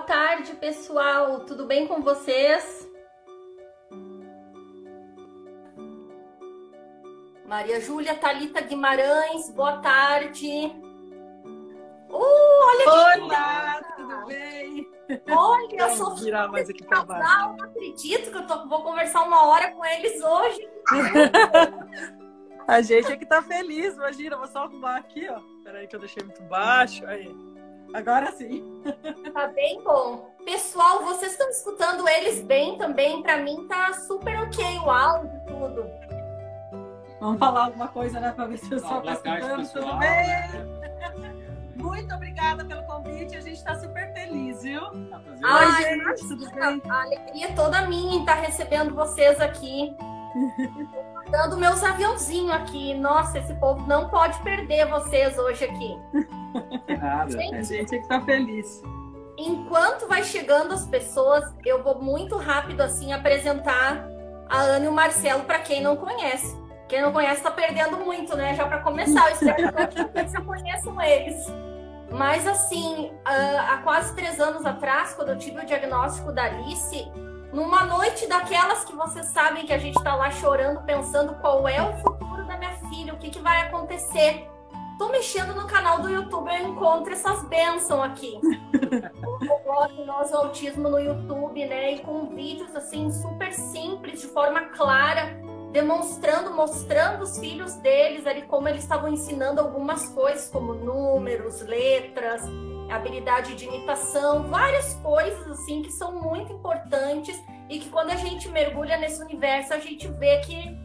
tarde, pessoal. Tudo bem com vocês? Maria Júlia Thalita Guimarães, boa tarde. Olha Olá, tudo bem? Olha, eu sou virar mais aqui para baixo. Não acredito que vou conversar uma hora com eles hoje. A gente é que tá feliz, imagina. Vou só arrumar aqui, ó. Peraí que eu deixei muito baixo. Aí. Agora sim. Tá bem bom. Pessoal, vocês estão escutando eles bem também? Para mim tá super ok o áudio e tudo. Vamos falar alguma coisa, né? Para ver se o pessoal tá escutando. Tudo bem? Muito obrigada pelo convite. A gente está super feliz, viu? Ai, gente, tudo bem? A alegria é toda minha em estar recebendo vocês aqui. Dando meus aviãozinhos aqui. Nossa, esse povo não pode perder vocês hoje aqui. Nada. A gente é que tá feliz. Enquanto vai chegando as pessoas, eu vou muito rápido assim apresentar a Ana e o Marcelo para quem não conhece. Quem não conhece tá perdendo muito, né? Já para começar, eu espero que vocês já conheçam eles. Mas assim, há quase 3 anos atrás, quando eu tive o diagnóstico da Alice, numa noite daquelas que vocês sabem que a gente tá lá chorando, pensando qual é o futuro da minha filha, o que vai acontecer. Tô mexendo no canal do YouTube, eu encontro essas bênçãos aqui. Eu coloco Nós o Autismo no YouTube, né? E com vídeos assim super simples, de forma clara, mostrando os filhos deles ali, como eles estavam ensinando algumas coisas, como números, letras, habilidade de imitação, várias coisas assim que são muito importantes e que quando a gente mergulha nesse universo, a gente vê que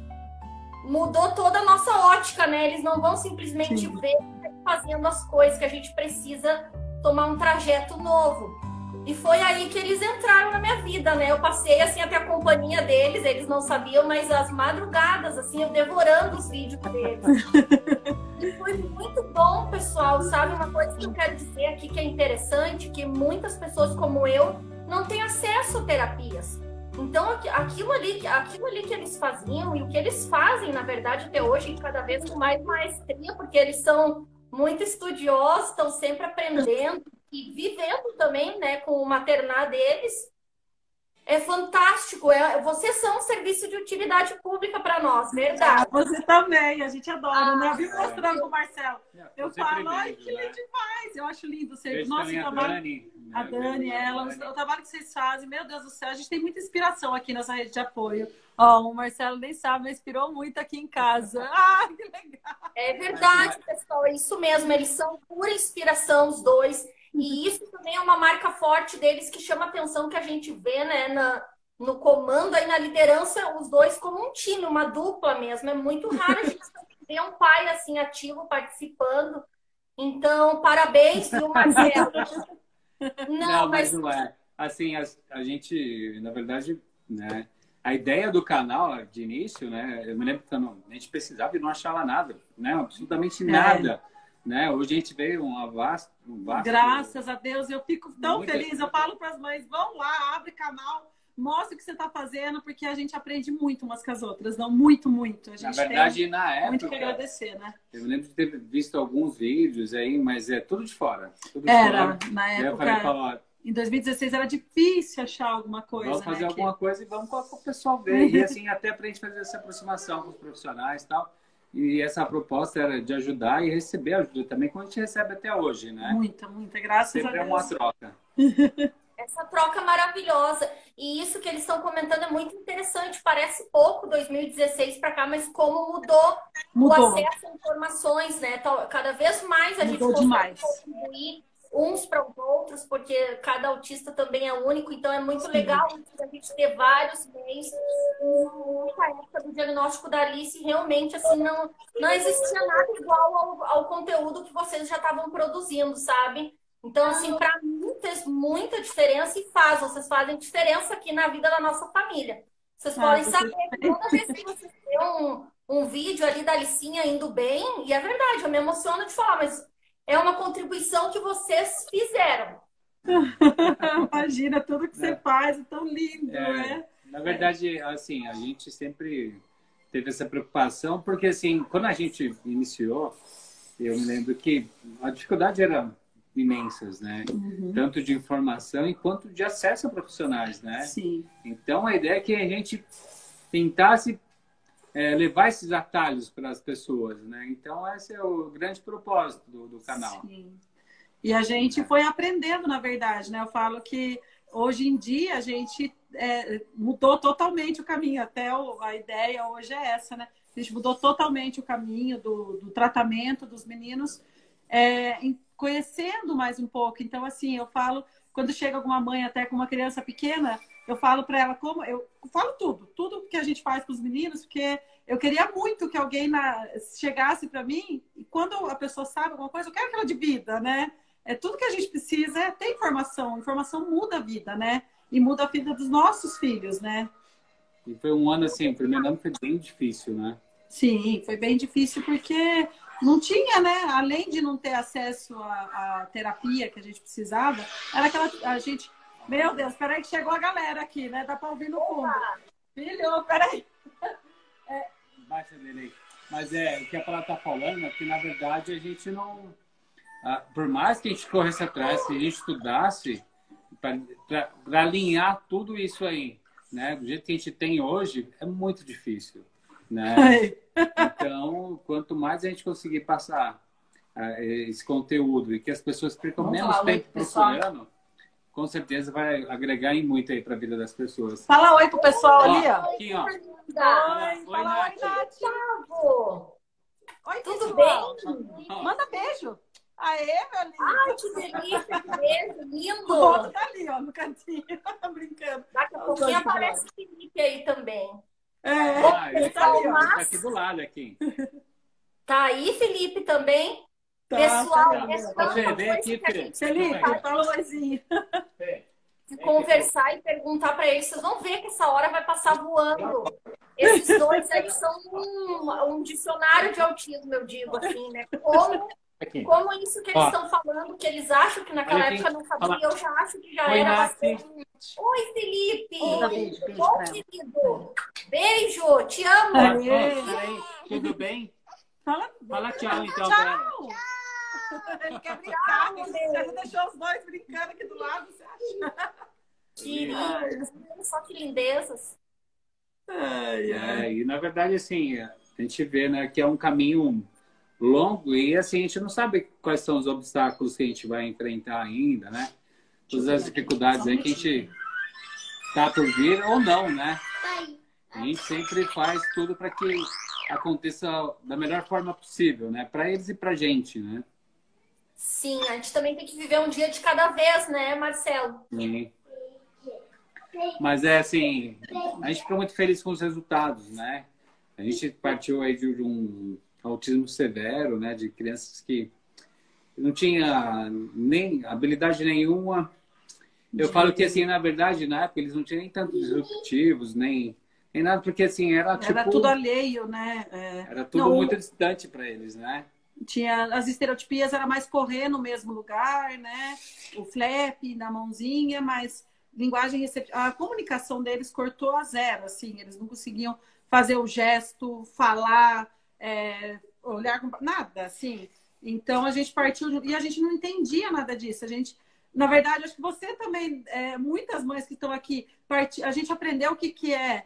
mudou toda a nossa ótica, né? Eles não vão simplesmente ver fazendo as coisas, que a gente precisa tomar um trajeto novo. E foi aí que eles entraram na minha vida, né? Eu passei, assim, até a companhia deles, eles não sabiam, mas as madrugadas, assim, eu devorando os vídeos deles. E foi muito bom, pessoal, sabe? Uma coisa que eu quero dizer aqui que é interessante, que muitas pessoas como eu não têm acesso a terapias. Então, aquilo ali que eles faziam e o que eles fazem, na verdade, até hoje, cada vez com mais maestria, porque eles são muito estudiosos, estão sempre aprendendo e vivendo também, né, com o maternar deles. É fantástico. Vocês são um serviço de utilidade pública para nós, verdade? Você também, a gente adora, né? Eu vim mostrando com o Marcelo. Eu falo, ai, que lindo demais. Eu acho lindo você. Nossa, o trabalho. A Dani, o trabalho que vocês fazem, meu Deus do céu, a gente tem muita inspiração aqui nessa rede de apoio. Ó, o Marcelo nem sabe, mas inspirou muito aqui em casa. Ah, que legal! É verdade, pessoal, é isso mesmo. Eles são pura inspiração, os dois. E isso também é uma marca forte deles que chama a atenção, que a gente vê, né, no comando, aí na liderança, os dois como um time, uma dupla mesmo. É muito raro a gente ver um pai assim ativo participando. Então, parabéns, viu, Marcelo? Não, mas não é. Assim, a gente, na verdade, né, a ideia do canal de início, né, eu me lembro que a gente pesquisava e não achava nada, né, absolutamente nada. Né? Hoje a gente vê um vasto... Graças a Deus, eu fico tão feliz. Eu falo para as mães, vão lá, abre canal, mostra o que você está fazendo, porque a gente aprende muito umas com as outras, não muito, muito. A gente na verdade, na época... muito que agradecer, né? Eu me lembro de ter visto alguns vídeos aí, mas é tudo de fora. Tudo de fora. Na época... Em 2016 era difícil achar alguma coisa. Vamos fazer alguma coisa e vamos colocar o pessoal ver. E assim, até para a gente fazer essa aproximação com os profissionais e tal. E essa proposta era de ajudar e receber ajuda também, como a gente recebe até hoje, né? Muita, graças sempre a Deus. Sempre é uma troca. Essa troca maravilhosa. E isso que eles estão comentando é muito interessante. Parece pouco 2016 para cá, mas como mudou o acesso a informações, né? Então, cada vez mais a gente consegue contribuir uns para os outros, porque cada autista também é único, então é muito legal a gente ter vários meios. Nessa época do diagnóstico da Alice, realmente assim, não existia nada igual ao conteúdo que vocês já estavam produzindo, sabe? Então, assim, para mim fez muita diferença e vocês fazem diferença aqui na vida da nossa família. Vocês podem saber que toda vez que vocês têm um vídeo ali da Alicinha indo bem, e é verdade, eu me emociono de falar, mas é uma contribuição que vocês fizeram. Imagina, tudo que você faz é tão lindo, né? Na verdade, assim, a gente sempre teve essa preocupação, porque, assim, quando a gente iniciou, eu me lembro que a dificuldade era imensas, né? Tanto de informação quanto de acesso a profissionais, né? Sim. Então, a ideia é que a gente tentasse levar esses atalhos para as pessoas, né? Então, esse é o grande propósito do canal. Sim. E a gente foi aprendendo, na verdade, né? Eu falo que hoje em dia a gente mudou totalmente o caminho. Até a ideia hoje é essa, né? A gente mudou totalmente o caminho do tratamento dos meninos, conhecendo mais um pouco. Então, assim, eu falo, quando chega alguma mãe até com uma criança pequena, eu falo para ela eu falo tudo que a gente faz com os meninos, porque eu queria muito que alguém chegasse para mim e quando a pessoa sabe alguma coisa, eu quero que ela divida, né? Tudo que a gente precisa é ter informação. Informação muda a vida, né? E muda a vida dos nossos filhos, né? E foi um ano assim, o primeiro ano foi bem difícil, né? Sim, foi bem difícil porque não tinha, né? Além de não ter acesso à terapia que a gente precisava, era a gente... Meu Deus, peraí que chegou a galera aqui, né? Dá para ouvir no fundo. Filho, peraí. Baixa dele aí. Mas o que a Paula tá falando é que, na verdade, a gente não... por mais que a gente corresse atrás, se a gente estudasse para alinhar tudo isso aí, né? Do jeito que a gente tem hoje, é muito difícil, né? Então, quanto mais a gente conseguir passar esse conteúdo e que as pessoas percam menos tempo procurando, com certeza vai agregar em muito aí para a vida das pessoas. Fala oi pro pessoal ali, ó. Aqui, ó. Oi, Nath. Oi, tudo bem? Manda beijo. Aê, meu lindo. Ai, que delícia, que beijo, lindo. O outro tá ali, ó, no cantinho, brincando. Daqui a pouquinho aparece o Felipe aí também. Ele tá aqui do lado, aqui. Tá aí, Felipe, também? Tá, pessoal, vem aqui, Felipe, fala um oizinho. Conversar e perguntar para eles, vocês vão ver que essa hora vai passar voando. Esses dois aí são um dicionário de autismo, eu digo assim, né? Como isso que eles estão falando, que eles acham que naquela época não sabia, eu já acho que já era bastante. Oi, Felipe! Bom, querido! Beijo! Te amo! Peraí, tudo bem? Fala tchau, então. Tchau! Ele quer brincar, ele deixou os dois brincando aqui do lado, você acha? Que lindos, só que lindezas. E na verdade, assim, a gente vê, né, que é um caminho longo e assim, a gente não sabe quais são os obstáculos que a gente vai enfrentar ainda, né? Todas as dificuldades aí que a gente tá por vir ou não, né? A gente sempre faz tudo para que aconteça da melhor forma possível, né? Para eles e para a gente, né? Sim, a gente também tem que viver um dia de cada vez, né, Marcelo? Sim. Mas assim, a gente fica muito feliz com os resultados, né? A gente partiu aí de um autismo severo, né? De crianças que não tinha nem habilidade nenhuma. Eu falo que, assim, na verdade, na época, eles não tinham nem tantos disruptivos, nem nada, porque, assim, era tudo alheio, né? Era tudo muito distante para eles, né? Tinha as estereotipias, era mais correr no mesmo lugar, né? O flap na mãozinha, mas linguagem receptiva, a comunicação deles cortou a zero, assim, eles não conseguiam fazer o gesto, falar, olhar, nada, assim. Então a gente partiu e a gente não entendia nada disso. A gente, na verdade, acho que você também, muitas mães que estão aqui, a gente aprendeu o que é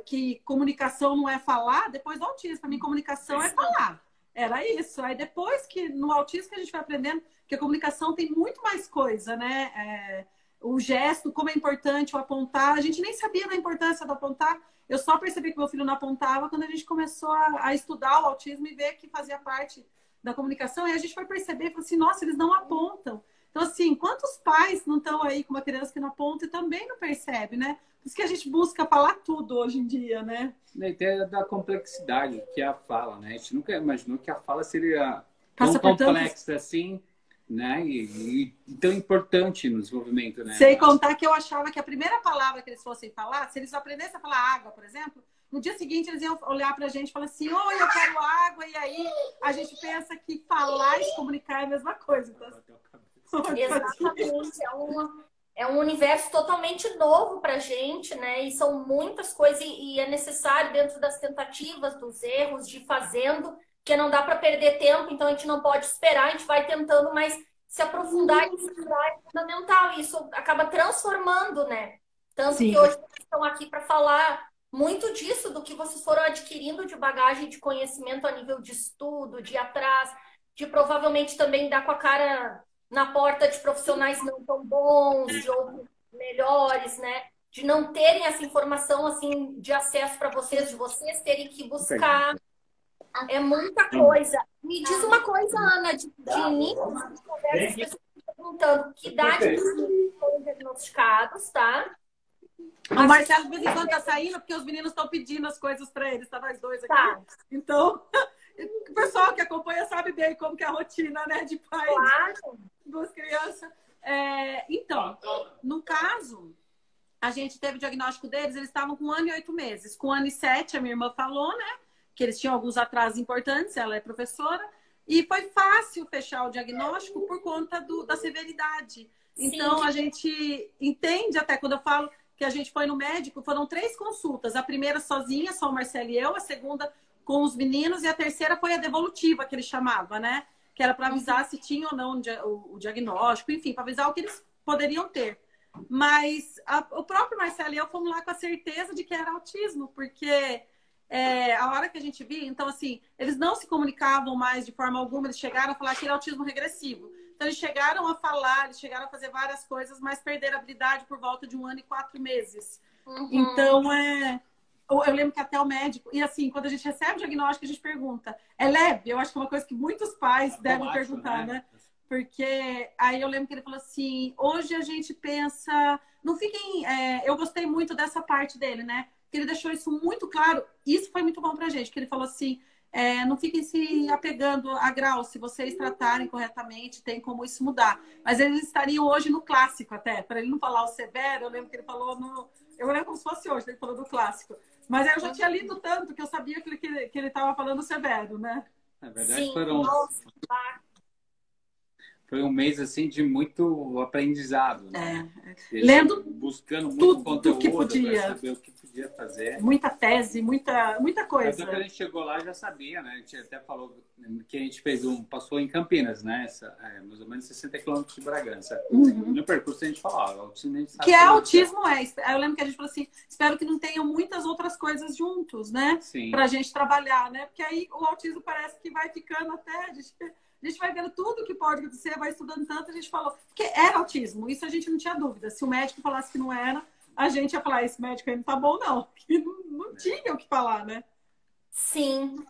que comunicação não é falar depois do autismo. Para mim, comunicação é falar. Era isso. Aí depois que no autismo que a gente vai aprendendo que a comunicação tem muito mais coisa, né? O gesto, como é importante o apontar. A gente nem sabia da importância do apontar. Eu só percebi que meu filho não apontava quando a gente começou a estudar o autismo e ver que fazia parte da comunicação. E a gente foi perceber e falou assim, nossa, eles não apontam. Então, assim, quantos pais não estão aí com uma criança que não aponta e também não percebe, né? Por isso que a gente busca falar tudo hoje em dia, né? E tem da complexidade que é a fala, né? A gente nunca imaginou que a fala seria tão complexa assim, né? E tão importante no desenvolvimento, né? Sem contar que eu achava que a primeira palavra que eles fossem falar, se eles aprendessem a falar água, por exemplo, no dia seguinte eles iam olhar pra gente e falar assim, oi, eu quero água, e aí a gente pensa que falar e se comunicar é a mesma coisa. Então, exatamente, é um universo totalmente novo pra gente, né? E são muitas coisas e é necessário dentro das tentativas, dos erros, de ir fazendo, que não dá para perder tempo, então a gente não pode esperar, a gente vai tentando, mas se aprofundar e estudar é fundamental. Isso acaba transformando, né? Tanto Sim. que hoje vocês estão aqui para falar muito disso, do que vocês foram adquirindo de bagagem de conhecimento a nível de estudo, de ir atrás, de provavelmente também dar com a cara na porta de profissionais não tão bons, de outros melhores, né? De não terem essa informação assim de acesso para vocês, de vocês terem que buscar. É muita coisa. Me diz uma coisa, Ana, de início de conversa, as pessoas estão perguntando que idade foram diagnosticados, tá? O Marcelo, de vez em quando, tá saindo porque os meninos estão pedindo as coisas para eles, tá nós dois aqui. Tá. Então, o pessoal que acompanha sabe bem como que é a rotina, né, de pai, Claro. duas crianças. Então, no caso, a gente teve o diagnóstico deles, eles estavam com 1 ano e 8 meses. Com 1 ano e 7, a minha irmã falou, né, que eles tinham alguns atrasos importantes, ela é professora, e foi fácil fechar o diagnóstico por conta da severidade. Então, a gente entende, até quando eu falo que a gente foi no médico, foram 3 consultas. A primeira sozinha, só o Marcelo e eu, a segunda com os meninos, e a terceira foi a devolutiva, que ele chamava, né? Que era para avisar se tinha ou não o diagnóstico, enfim, para avisar o que eles poderiam ter. Mas o próprio Marcelo e eu fomos lá com a certeza de que era autismo, porque a hora que a gente via, então assim, eles não se comunicavam mais de forma alguma, eles chegaram a falar que era autismo regressivo. Então, eles chegaram a falar, eles chegaram a fazer várias coisas, mas perderam a habilidade por volta de 1 ano e 4 meses. Então, eu lembro que até o médico... E assim, quando a gente recebe o diagnóstico, a gente pergunta, é leve? Eu acho que é uma coisa que muitos pais devem perguntar, né? Porque aí eu lembro que ele falou assim, hoje a gente pensa... Não fiquem... eu gostei muito dessa parte dele, né? Porque ele deixou isso muito claro. Isso foi muito bom pra gente, que ele falou assim... não fiquem se apegando a grau. Se vocês tratarem corretamente, tem como isso mudar. Mas eles estariam hoje no clássico até. Para ele não falar o severo, eu lembro que ele falou no... Eu lembro como se fosse hoje, ele falou do clássico. Mas eu já tinha lido tanto que eu sabia que ele estava falando severo, né? Na verdade, Sim. foi um mês assim de muito aprendizado, né? Lendo buscando muito tudo conteúdo que podia. para saber o que podia fazer. Muita tese, muita coisa. Mas quando a gente chegou lá já sabia, né? A gente até falou que a gente passou em Campinas, né? Mais ou menos 60 quilômetros de Bragança. No percurso a gente falava, autismo a gente sabe que é autismo Eu lembro que a gente falou assim, espero que não tenham muitas outras coisas juntos, né? Sim. Pra gente trabalhar, né? Porque aí o autismo parece que vai ficando até... A gente vai vendo tudo que pode acontecer, vai estudando tanto, a gente falou, porque era autismo, isso a gente não tinha dúvida. Se o médico falasse que não era, a gente ia falar, esse médico aí não tá bom, não. Que não tinha o que falar, né? Sim.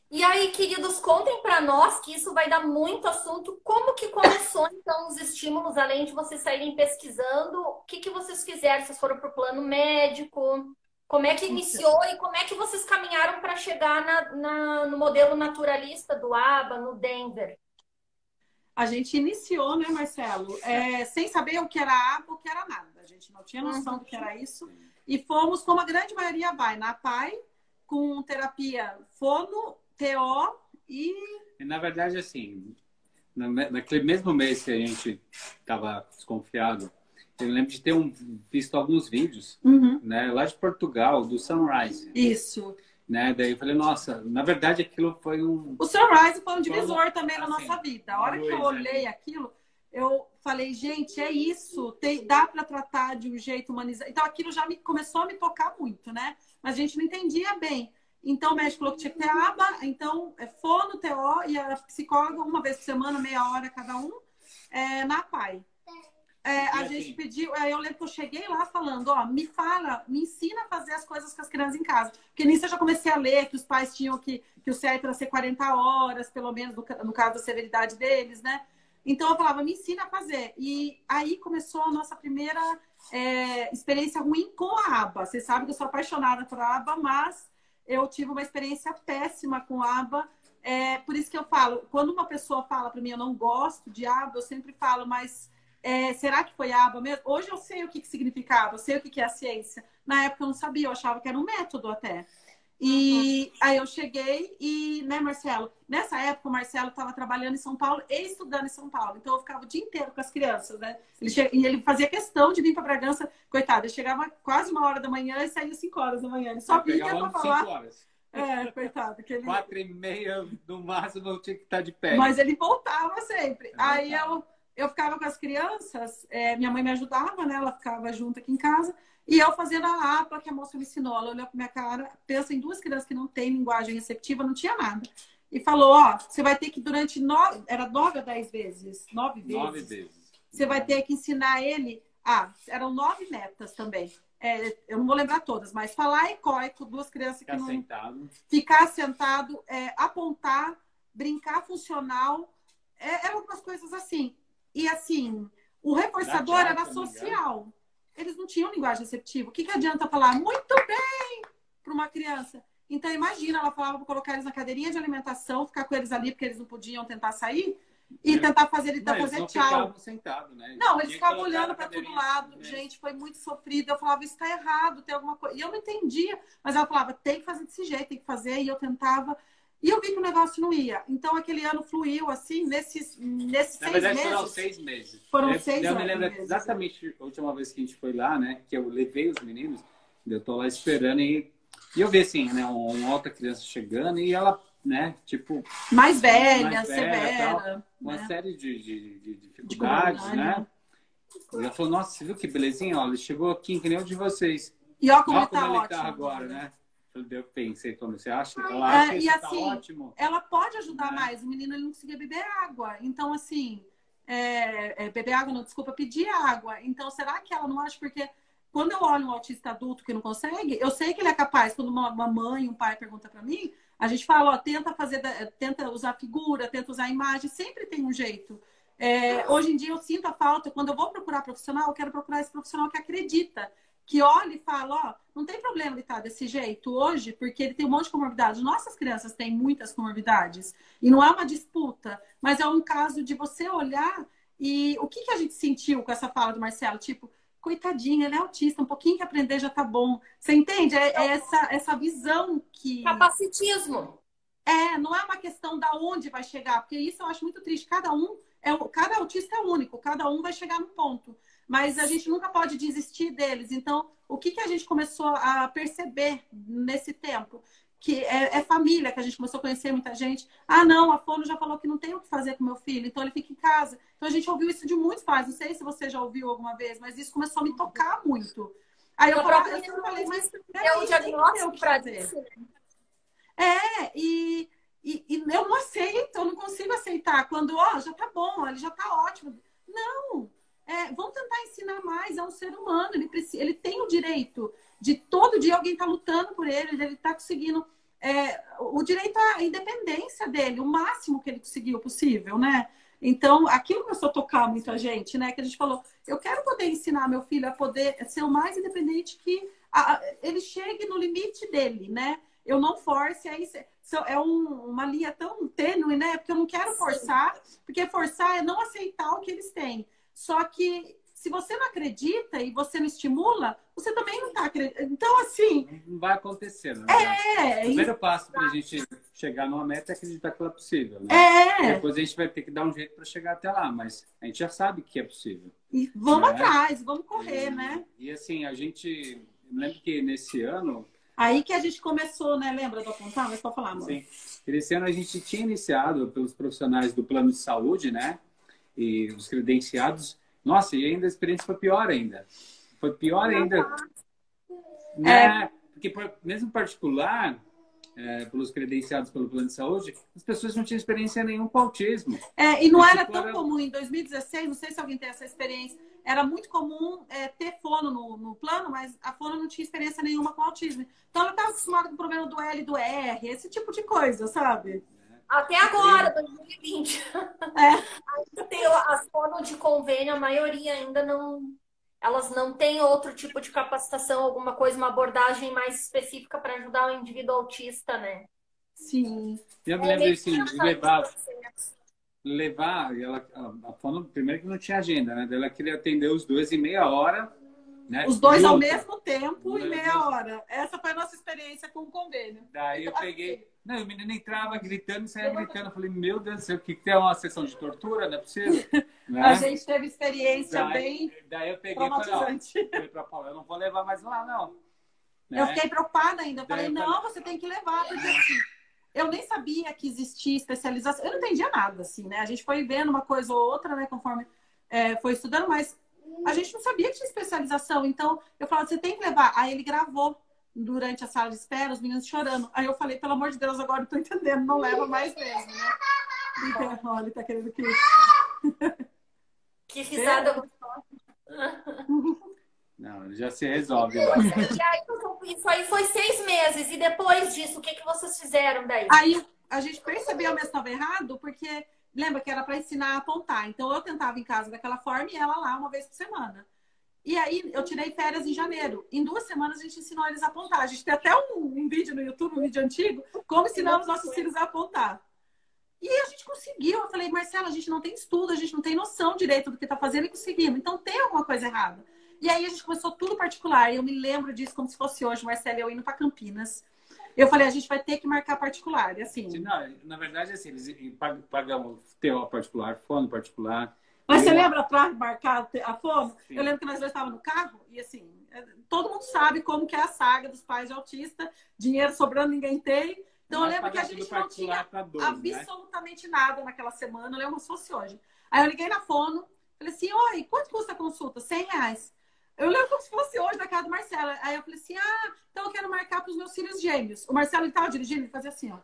E aí, queridos, contem para nós, que isso vai dar muito assunto. Como que começou, então, os estímulos, além de vocês saírem pesquisando? O que vocês fizeram? Vocês foram para o plano médico? Como é que iniciou e como é que vocês caminharam para chegar no modelo naturalista do ABA, no Denver? A gente iniciou, né, Marcelo? Sem saber o que era ABA, o que era nada. A gente não tinha noção do que era isso. E fomos, como a grande maioria vai, na PAI, com terapia fono, TO e... Na verdade, assim, naquele mesmo mês que a gente estava desconfiado, eu lembro de ter visto alguns vídeos, né, lá de Portugal, do Sunrise. Isso. Né? Daí eu falei, nossa, na verdade aquilo foi um... O Sunrise foi um divisor também na nossa vida. A hora que eu olhei aquilo, eu falei, gente, é isso. Dá para tratar de um jeito humanizado. Então aquilo já começou a me tocar muito, né? Mas a gente não entendia bem. Então o médico falou que tinha que ter aba, então fono, TO e a psicóloga uma vez por semana, meia hora cada um, na PAI. A gente pediu, eu lembro que eu cheguei lá falando, ó, me ensina a fazer as coisas com as crianças em casa. Porque nisso eu já comecei a ler que os pais tinham que o certo era ser 40 horas, pelo menos no caso da severidade deles, né? Então eu falava, me ensina a fazer. E aí começou a nossa primeira experiência ruim com a aba. Vocês sabem que eu sou apaixonada por aba, mas eu tive uma experiência péssima com a aba. Por isso que eu falo, quando uma pessoa fala para mim, eu não gosto de aba, eu sempre falo, mas... será que foi aba mesmo? Hoje eu sei o que significava, eu sei o que é a ciência. Na época eu não sabia, eu achava que era um método até. E aí eu cheguei e, né, Marcelo? Nessa época o Marcelo estava trabalhando em São Paulo e estudando em São Paulo. Então eu ficava o dia inteiro com as crianças, né? E ele fazia questão de vir para Bragança. Coitado, ele chegava quase 1h da manhã e saía 5h da manhã. Ele só vinha para falar. 5 horas. Coitado. 4h30 no máximo eu tinha que estar de pé. Mas ele voltava sempre. Aí eu eu ficava com as crianças, minha mãe me ajudava, né? Ela ficava junto aqui em casa. E eu fazendo a APA que a moça me ensinou. Ela olhou pra minha cara, pensa em 2 crianças que não têm linguagem receptiva, não tinha nada. E falou, ó, você vai ter que durante 9 a 10 vezes? 9 vezes. 9 vezes. Você vai ter que ensinar ele... eram 9 metas também. Eu não vou lembrar todas, mas falar ecoico, 2 crianças Ficar que não... sentado. Ficar sentado, apontar, brincar funcional. Eram algumas coisas assim. E assim, o reforçador era social. Eles não tinham linguagem receptiva. O que adianta falar muito bem para uma criança? Então, imagina, ela falava para colocar eles na cadeirinha de alimentação, ficar com eles ali porque eles não podiam tentar sair e tentar fazer ele fazer não tchau. Ficavam sentados, né? Não, eles ficavam olhando para todo lado. Né? Gente, foi muito sofrido. Eu falava, isso está errado, tem alguma coisa. E eu não entendia. Mas ela falava, tem que fazer desse jeito, tem que fazer. E eu tentava. E eu vi que o negócio não ia. Então, aquele ano fluiu, assim, nesses 6 meses. Na verdade, foram 6 meses. Foram 6 Eu me lembro exatamente a última vez que a gente foi lá, né? Que eu levei os meninos. Eu tô lá esperando e eu vi, assim, né? Uma outra criança chegando e ela, né? Tipo... Mais velha severa. Tal, uma série de dificuldades, né? E ela falou, nossa, você viu que belezinha? Ó, ele chegou aqui que nem o de vocês. E ó como, ele ótimo, tá agora, né? Eu pensei, como você acha? Ela acha que e isso assim, tá ótimo. Ela pode ajudar mais. O menino ele não conseguia beber água. Então, assim, beber água, não, desculpa, pedir água. Então, será que ela não acha? Porque quando eu olho um autista adulto que não consegue, eu sei que ele é capaz. Quando uma mãe, um pai pergunta para mim, a gente fala, ó, tenta usar figura, tenta usar imagem. Sempre tem um jeito. Hoje em dia, eu sinto a falta. Quando eu vou procurar profissional, eu quero procurar esse profissional que acredita. Que olha e fala, ó, não tem problema ele estar desse jeito hoje, porque ele tem um monte de comorbidades. Nossas crianças têm muitas comorbidades. E não é uma disputa, mas é um caso de você olhar e o que a gente sentiu com essa fala do Marcelo? Tipo, coitadinho, ele é autista, um pouquinho que aprender já tá bom. Você entende? Essa visão que... Capacitismo. Não é uma questão da onde vai chegar, porque isso eu acho muito triste. Cada autista é único, cada um vai chegar num ponto. Mas a gente nunca pode desistir deles. Então, o que a gente começou a perceber nesse tempo? Que é família, que a gente começou a conhecer muita gente. Ah, não, a Fono já falou que não tem o que fazer com meu filho, então ele fica em casa. Então, a gente ouviu isso de muitos pais. Não sei se você já ouviu alguma vez, mas isso começou a me tocar muito. Aí eu falei, mas o diagnóstico para dizer. E eu não aceito, eu não consigo aceitar. Quando, já tá bom, ele já tá ótimo. Não! Vamos tentar ensinar mais, é um ser humano, ele tem o direito de todo dia alguém tá lutando por ele tá conseguindo o direito à independência dele, o máximo que ele conseguiu possível, né? Então, aquilo começou a tocar muito a gente, né? Que a gente falou, eu quero poder ensinar meu filho a poder ser o mais independente que ele chegue no limite dele, né? Eu não force, aí uma linha tão tênue, né? Porque eu não quero forçar, porque forçar é não aceitar o que eles têm. Só que se você não acredita e você não estimula, você também não está acreditando. Então, assim... Não vai acontecer, né? O primeiro passo para a gente chegar numa meta é acreditar que ela é possível, né? Depois a gente vai ter que dar um jeito para chegar até lá, mas a gente já sabe que é possível. E vamos atrás, vamos correr, né? E assim, eu lembro que nesse ano... Aí que a gente começou, né? Lembra do apontar? Mas pode falar, amor. Sim. Nesse ano a gente tinha iniciado pelos profissionais do plano de saúde, né? E os credenciados. Nossa, e ainda a experiência foi pior ainda. Foi pior ainda. Né? Porque mesmo particular, pelos credenciados pelo plano de saúde, as pessoas não tinham experiência nenhuma com autismo. E não era tão comum. Em 2016, não sei se alguém tem essa experiência, era muito comum ter fono no plano, mas a fono não tinha experiência nenhuma com autismo. Então ela estava acostumada com o problema do L e do R, esse tipo de coisa, sabe? Até agora, 2020. Ainda tem as fono de convênio, a maioria ainda não... Elas não têm outro tipo de capacitação, alguma coisa, uma abordagem mais específica para ajudar o indivíduo autista, né? Sim. Eu me lembro assim, de levar a fono, primeiro que não tinha agenda, né? Ela queria atender os dois em meia hora. Né? Os dois ao mesmo tempo e meia hora. Essa foi a nossa experiência com o convênio. Daí eu peguei... Não, o menino entrava gritando e saia gritando. Eu falei, meu Deus do céu, que tem uma sessão de tortura? Não é possível? Né? A gente teve experiência daí eu peguei e falei, pra Paula, eu não vou levar mais lá, não. Né? Eu fiquei preocupada ainda. Eu falei, não, você tem que levar, porque assim, eu nem sabia que existia especialização. Eu não entendia nada, assim, né? A gente foi vendo uma coisa ou outra, né, conforme... foi estudando, mas a gente não sabia que tinha especialização. Então, eu falava, você tem que levar. Aí ele gravou durante a sala de espera, os meninos chorando. Aí eu falei, pelo amor de Deus, agora eu tô entendendo, não leva mais mesmo, né? Então, ele tá querendo que... Que risada gostosa. Não, já se resolve. Isso aí foi 6 meses. E depois disso, o que vocês fizeram daí? Aí a gente percebeu que estava errado, porque lembra que era para ensinar a apontar. Então eu tentava em casa daquela forma e ela lá uma vez por semana. E aí eu tirei férias em janeiro. Em 2 semanas a gente ensinou eles a apontar. A gente tem até um vídeo no YouTube, um vídeo antigo, como ensinar os nossos filhos a apontar. E a gente conseguiu. Eu falei, Marcela, a gente não tem estudo, a gente não tem noção direito do que está fazendo e conseguimos. Então tem alguma coisa errada. E aí a gente começou tudo particular. E eu me lembro disso como se fosse hoje, Marcela, eu indo para Campinas. Eu falei, a gente vai ter que marcar particular. E assim... Não, na verdade, assim, eles pagam TO particular, fono particular. Mas você lembra para marcar a fono? Sim. Eu lembro que nós dois estávamos no carro e assim, todo mundo sabe como que é a saga dos pais de autista. Dinheiro sobrando, ninguém tem. Então eu lembro que a gente não tinha absolutamente nada naquela semana. Eu lembro como se fosse hoje. Aí eu liguei na fono, falei assim, oi, quanto custa a consulta? R$100. Eu lembro como se fosse hoje da casa do Marcelo. Aí eu falei assim, então eu quero marcar para os meus filhos gêmeos. O Marcelo estava dirigindo, ele fazia assim, ó.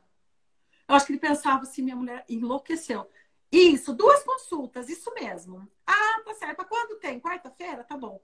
Eu acho que ele pensava assim, minha mulher enlouqueceu. Isso, 2 consultas, isso mesmo. Tá certo. Pra quando tem? Quarta-feira? Tá bom.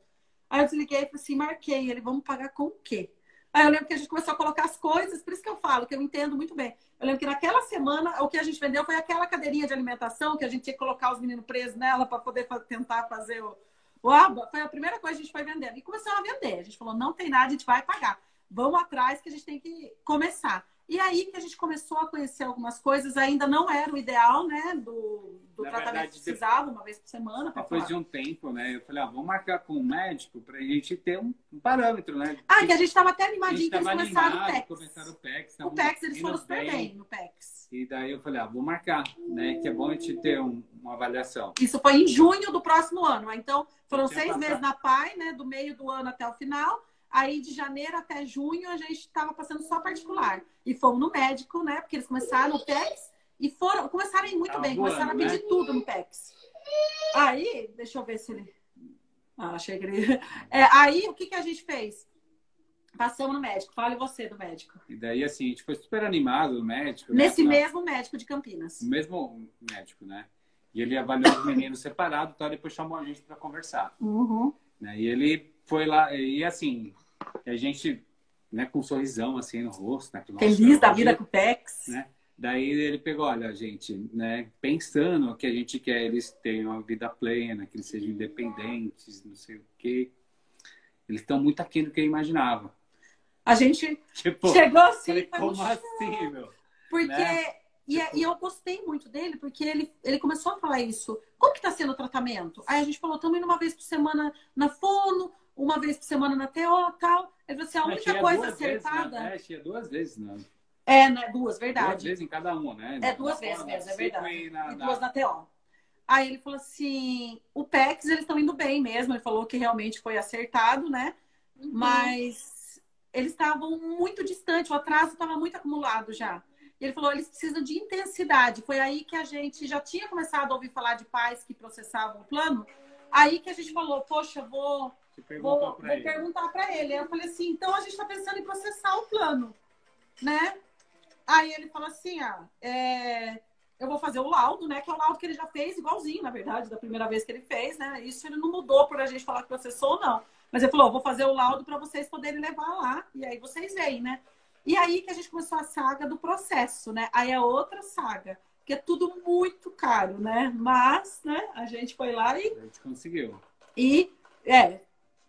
Aí eu desliguei e falei assim, marquei. Ele, vamos pagar com o quê? Aí eu lembro que a gente começou a colocar as coisas, por isso que eu falo, que eu entendo muito bem. Eu lembro que naquela semana, o que a gente vendeu foi aquela cadeirinha de alimentação, que a gente tinha que colocar os meninos presos nela para poder tentar fazer o aba. Foi a primeira coisa que a gente foi vendendo. E começamos a vender. A gente falou, não tem nada, a gente vai pagar. Vamos atrás que a gente tem que começar. E aí que a gente começou a conhecer algumas coisas, ainda não era o ideal, né, do tratamento que precisava, uma vez por semana. Depois de um tempo, né, eu falei, vamos marcar com o médico pra gente ter um parâmetro, né? Que a gente estava até animadinho que eles começaram o PEX. Começaram o PEX. O PEX, eles foram super bem no PEX. E daí eu falei, vou marcar, né, que é bom a gente ter uma avaliação. Isso foi em junho do próximo ano. Então, foram 6 meses na PAI, né, do meio do ano até o final. Aí, de janeiro até junho, a gente estava passando só particular. E fomos no médico, né? Porque eles começaram no PEX e começaram a ir muito bem. Começaram a pedir tudo no PEX. Aí, deixa eu ver se ele... achei que ele... aí, o que a gente fez? Passamos no médico. Fale você do médico. E daí, assim, a gente foi super animado no médico. Nesse mesmo médico de Campinas. O mesmo médico, né? E ele avaliou os meninos separados, tá? Depois chamou a gente para conversar. Uhum. Né? E ele foi lá, e assim... a gente, né, com um sorrisão assim no rosto, né? Feliz da vida com o PEX. Né? Daí ele pegou, olha, gente, né, pensando que a gente quer eles tenham uma vida plena, que eles sejam independentes, não sei o quê. Eles estão muito aquém do que eu imaginava. A gente chegou assim, falei, como assim, meu? Porque, né? E eu gostei muito dele, porque ele começou a falar isso. Como que tá sendo o tratamento? Aí a gente falou, estamos indo uma vez por semana na fono, uma vez por semana na TO e tal. Ele falou assim, a única coisa acertada... Vezes, né? Tinha 2 vezes, não. Né? 2, verdade. 2 vezes em cada uma, né? 2 vezes mesmo, é verdade. E 2 na TO. Aí ele falou assim, o PEX, eles estão indo bem mesmo. Ele falou que realmente foi acertado, né? Uhum. Mas eles estavam muito distantes, o atraso estava muito acumulado já. E ele falou, eles precisam de intensidade. Foi aí que a gente já tinha começado a ouvir falar de pais que processavam o plano. Aí que a gente falou, poxa, vou perguntar para ele. Aí eu falei assim, então a gente está pensando em processar o plano, né? Aí ele falou assim, eu vou fazer o laudo, né? Que é o laudo que ele já fez, igualzinho, na verdade, da primeira vez que ele fez, né? Isso ele não mudou por a gente falar que processou ou não. Mas ele falou, vou fazer o laudo para vocês poderem levar lá. E aí vocês veem, né? E aí que a gente começou a saga do processo, né? Aí é outra saga, que é tudo muito caro, né? Mas, né? A gente foi lá e... A gente conseguiu. E,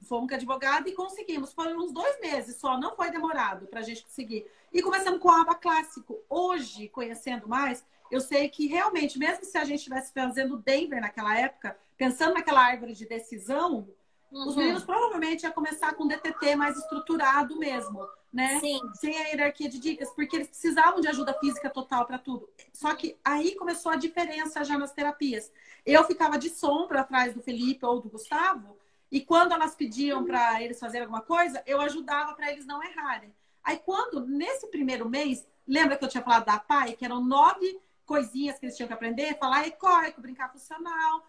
fomos com advogado e conseguimos. Foram uns 2 meses só, não foi demorado pra gente conseguir. E começando com a aba clássico. Hoje, conhecendo mais, eu sei que realmente, mesmo se a gente estivesse fazendo Denver naquela época, pensando naquela árvore de decisão, os meninos provavelmente iam começar com DTT mais estruturado mesmo, né? Sim. Sem a hierarquia de dicas, porque eles precisavam de ajuda física total para tudo. Só que aí começou a diferença já nas terapias. Eu ficava de sombra atrás do Felipe ou do Gustavo, e quando elas pediam para eles fazerem alguma coisa, eu ajudava para eles não errarem. Aí quando, nesse primeiro mês, lembra que eu tinha falado da PAI, que eram 9 coisinhas que eles tinham que aprender? Falar ecoico, brincar funcional,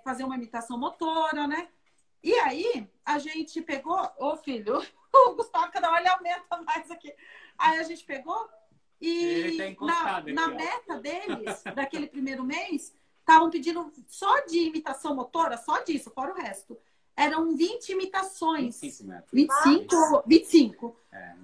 fazer uma imitação motora, né? E aí, a gente pegou... Ô, filho, o Gustavo, cada hora ele aumenta mais aqui. Aí a gente pegou e na meta deles, daquele primeiro mês, estavam pedindo só de imitação motora, só disso, fora o resto. Eram 20 imitações. 25.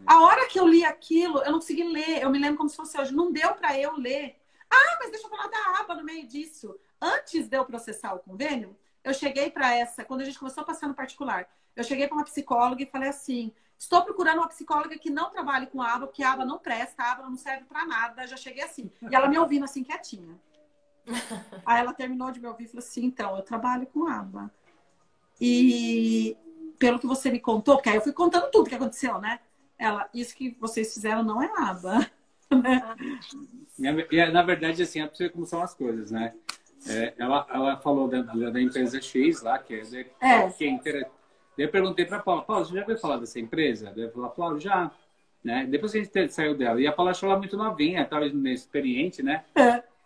A hora que eu li aquilo, eu não consegui ler. Eu me lembro como se fosse hoje. Não deu para eu ler. Ah, mas deixa eu falar da aba no meio disso. Antes de eu processar o convênio, eu cheguei para quando a gente começou a passar no particular, eu cheguei para uma psicóloga e falei assim, estou procurando uma psicóloga que não trabalhe com aba, porque a aba não presta, a aba não serve para nada. Já cheguei assim. E ela me ouvindo assim, quietinha. Aí ela terminou de me ouvir e falou assim, então, eu trabalho com aba. E pelo que você me contou, porque aí eu fui contando tudo que aconteceu, né? Isso que vocês fizeram não é aba. E, na verdade, assim, é pra você ver como são as coisas, né? Ela falou da empresa X lá, que é eu perguntei pra Paula, você já ouviu falar dessa empresa? Ela falou, Paula, já. Né? Depois a gente saiu dela. E a Paula achou ela muito novinha, estava experiente, né?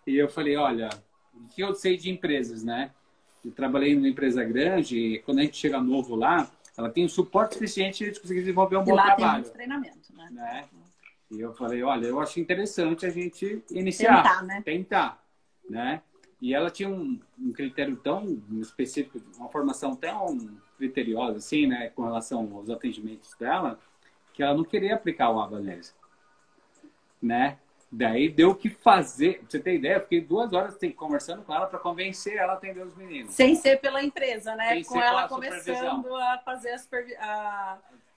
E eu falei, olha, o que eu sei de empresas, né? Eu trabalhei numa empresa grande e quando a gente chega novo lá, ela tem o suporte suficiente de conseguir desenvolver um bom trabalho. Tem muito treinamento, né? E eu falei, olha, eu acho interessante a gente iniciar. Tentar, né? E ela tinha um critério tão específico, uma formação tão criteriosa, assim, né? Com relação aos atendimentos dela, que ela não queria aplicar o aba neles, né? Daí deu o que fazer. Pra você ter ideia, eu fiquei 2 horas conversando com ela para convencer ela a atender os meninos. Sem ser pela empresa, né? Com ela começando a fazer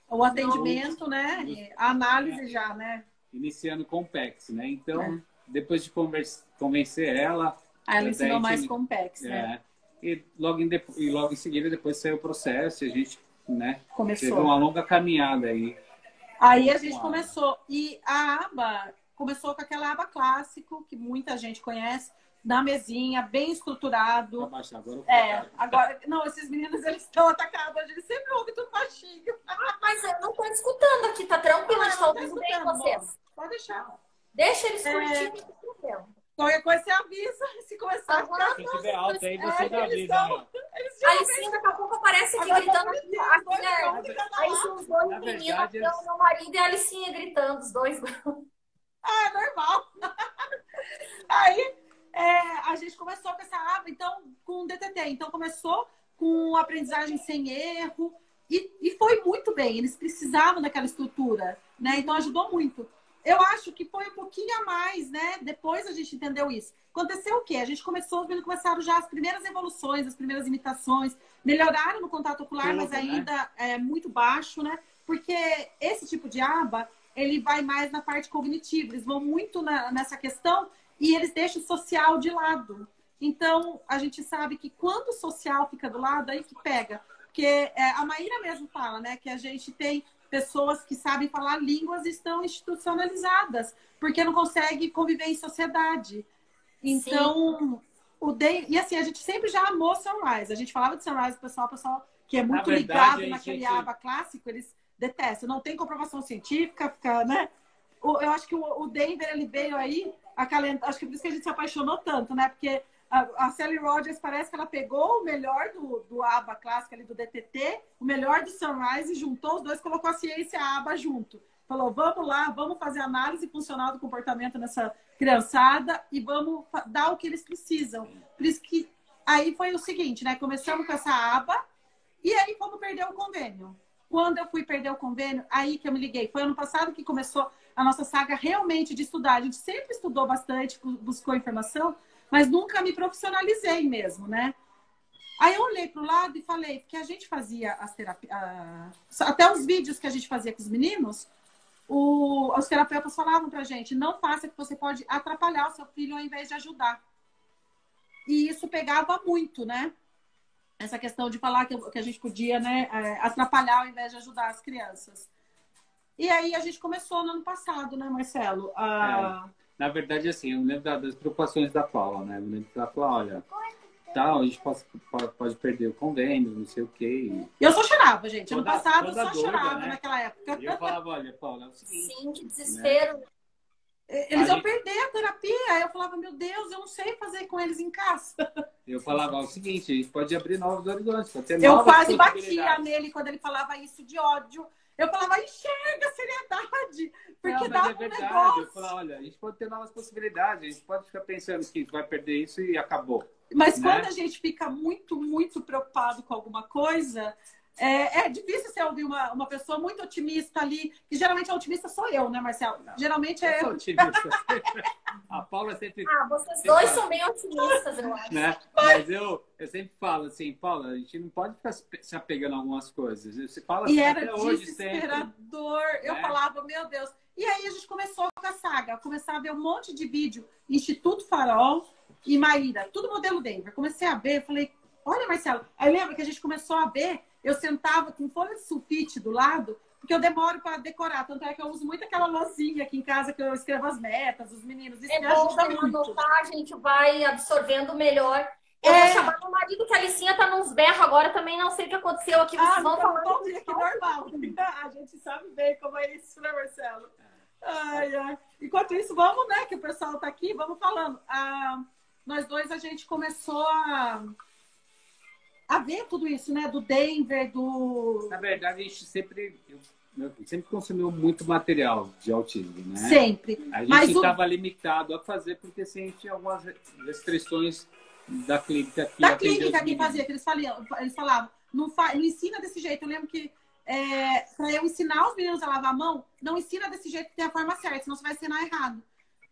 o atendimento, né? E a análise já, né? Iniciando com o PEX, né? Então, depois de convencer ela... Aí ela ensinou mais com o PEX, né? E logo em seguida, depois saiu o processo e a gente, né? Começou. Teve uma longa caminhada aí. Aí a gente começou. E a aba... Começou com aquela aba clássico, que muita gente conhece, na mesinha, bem estruturado. Agora, não, esses meninos, eles estão atacados, eles sempre ouvem tudo baixinho. Mas eu não tô escutando aqui, tá tranquilo, estou ouvindo bem vocês. Pode deixar. Deixa eles curtirem o tempo. Qualquer coisa você avisa, se começar a ficar... Se tiver alto aí, você já avisa. Aí sim, daqui a pouco aparece aqui gritando. Aí são os 2 meninos, meu marido e a Alicinha gritando, os 2. É normal. Aí a gente começou com essa aba, então, com o DTT. Então, começou com aprendizagem sem erro e foi muito bem. Eles precisavam daquela estrutura, né? Então, ajudou muito. Eu acho que foi um pouquinho a mais, né? Depois a gente entendeu isso. Aconteceu o quê? A gente começou, os meninos começaram já as primeiras evoluções, as primeiras imitações. Melhoraram no contato ocular, mas ainda é muito baixo, né? Porque esse tipo de aba... ele vai mais na parte cognitiva, eles vão muito nessa questão e eles deixam o social de lado. Então, a gente sabe que quando o social fica do lado, aí que pega. Porque a Maíra mesmo fala, né, que a gente tem pessoas que sabem falar línguas e estão institucionalizadas, porque não conseguem conviver em sociedade. Então, e assim, a gente sempre já amou Sunrise. A gente falava de Sunrise, o pessoal que é muito ligado naquele aba clássico, eles detestam. Não tem comprovação científica, fica, né? Eu acho que o Denver, ele veio aí, acho que por isso que a gente se apaixonou tanto, né? Porque a Sally Rogers parece que ela pegou o melhor do aba clássico ali do DTT, o melhor do Sunrise, juntou os dois, colocou a ciência e a aba junto. Falou, vamos lá, vamos fazer análise funcional do comportamento nessa criançada e vamos dar o que eles precisam. Por isso que aí foi o seguinte, né? Começamos com essa aba e aí fomos perder o convênio. Quando eu fui perder o convênio, aí que eu me liguei. Foi ano passado que começou a nossa saga realmente de estudar. A gente sempre estudou bastante, buscou informação, mas nunca me profissionalizei mesmo, né? Aí eu olhei para o lado e falei, porque a gente fazia as terapias... Até os vídeos que a gente fazia com os meninos, os terapeutas falavam pra gente, não faça que você pode atrapalhar o seu filho ao invés de ajudar. E isso pegava muito, né? Essa questão de falar que a gente podia, né, atrapalhar ao invés de ajudar as crianças. E aí a gente começou no ano passado, né, Marcelo? Na verdade, assim, eu lembro das preocupações da Paula, né? Eu lembro que ela falou, olha, tal, a gente pode perder o convênio, não sei o quê. Eu só chorava, gente. Ano passado eu só chorava, né? Naquela época. E eu falava, olha, Paula, é o seguinte... Sim, que desespero. Né? Eles iam perder a terapia. Aí eu falava, meu Deus, eu não sei fazer com eles em casa. Eu falava o seguinte, a gente pode abrir novos horizontes, pode ter Eu novas quase batia nele quando ele falava isso de ódio. Eu falava, enxerga a seriedade, porque dá um negócio. Eu falava, olha, a gente pode ter novas possibilidades, a gente pode ficar pensando que vai perder isso e acabou. Mas quando a gente fica muito, muito preocupado com alguma coisa, é difícil você ouvir uma pessoa muito otimista ali, que geralmente a otimista sou eu, né, Marcelo? Não, geralmente é eu. Otimista. A Paula sempre... vocês dois são bem otimistas, eu acho. Né? Mas eu sempre falo assim, Paula, a gente não pode ficar se apegando a algumas coisas. Você fala assim, E era até hoje desesperador. Eu falava, meu Deus. E aí a gente começou com a saga. Começar a ver um monte de vídeo. Instituto Farol e Maíra. Tudo modelo Denver. Comecei a ver, falei, olha, Marcelo. Aí lembra que a gente começou a ver, eu sentava com folha de sulfite do lado, porque eu demoro para decorar. Tanto é que eu uso muito aquela lousinha aqui em casa que eu escrevo as metas, os meninos. Isso me ajuda muito. Anotar, a gente vai absorvendo melhor. Eu vou chamar meu marido, que a Alicinha tá nos berros agora, também não sei o que aconteceu aqui. Vocês vão falar. Bom dia, que normal. A gente sabe bem como é isso, né, Marcelo? Ai, ai. Enquanto isso, vamos, né, que o pessoal tá aqui, vamos falando. Nós dois, a gente começou a ver tudo isso, né, do Denver, do... Na verdade, a gente sempre consumiu muito material de autismo, né? Sempre. A gente estava limitado a fazer, porque assim, tinha algumas restrições da clínica que da clínica que fazia, que eles falavam, não ensina desse jeito. Eu lembro que para eu ensinar os meninos a lavar a mão, não ensina desse jeito que tem a forma certa, senão você vai ensinar errado.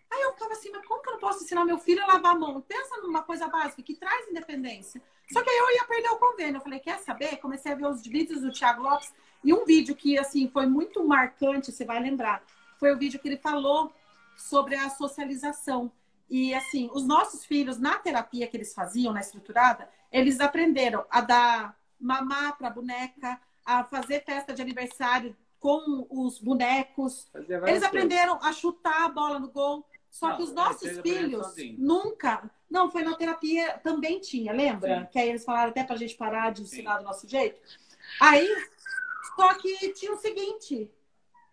Aí eu ficava assim, mas como que eu não posso ensinar meu filho a lavar a mão? Pensa numa coisa básica que traz independência. Só que aí eu ia perder o convênio. Eu falei, quer saber? Comecei a ver os vídeos do Thiago Lopes e um vídeo que assim foi muito marcante, você vai lembrar. Foi o vídeo que ele falou sobre a socialização. E, assim, os nossos filhos, na terapia que eles faziam, na estruturada, eles aprenderam a dar mamar para a boneca, a fazer festa de aniversário com os bonecos. Eles aprenderam a chutar a bola no gol. Só que os nossos filhos nunca... Não, foi na terapia, também tinha, lembra? Sim. Que aí eles falaram até para a gente parar de ensinar do nosso jeito. Aí, só que tinha o seguinte...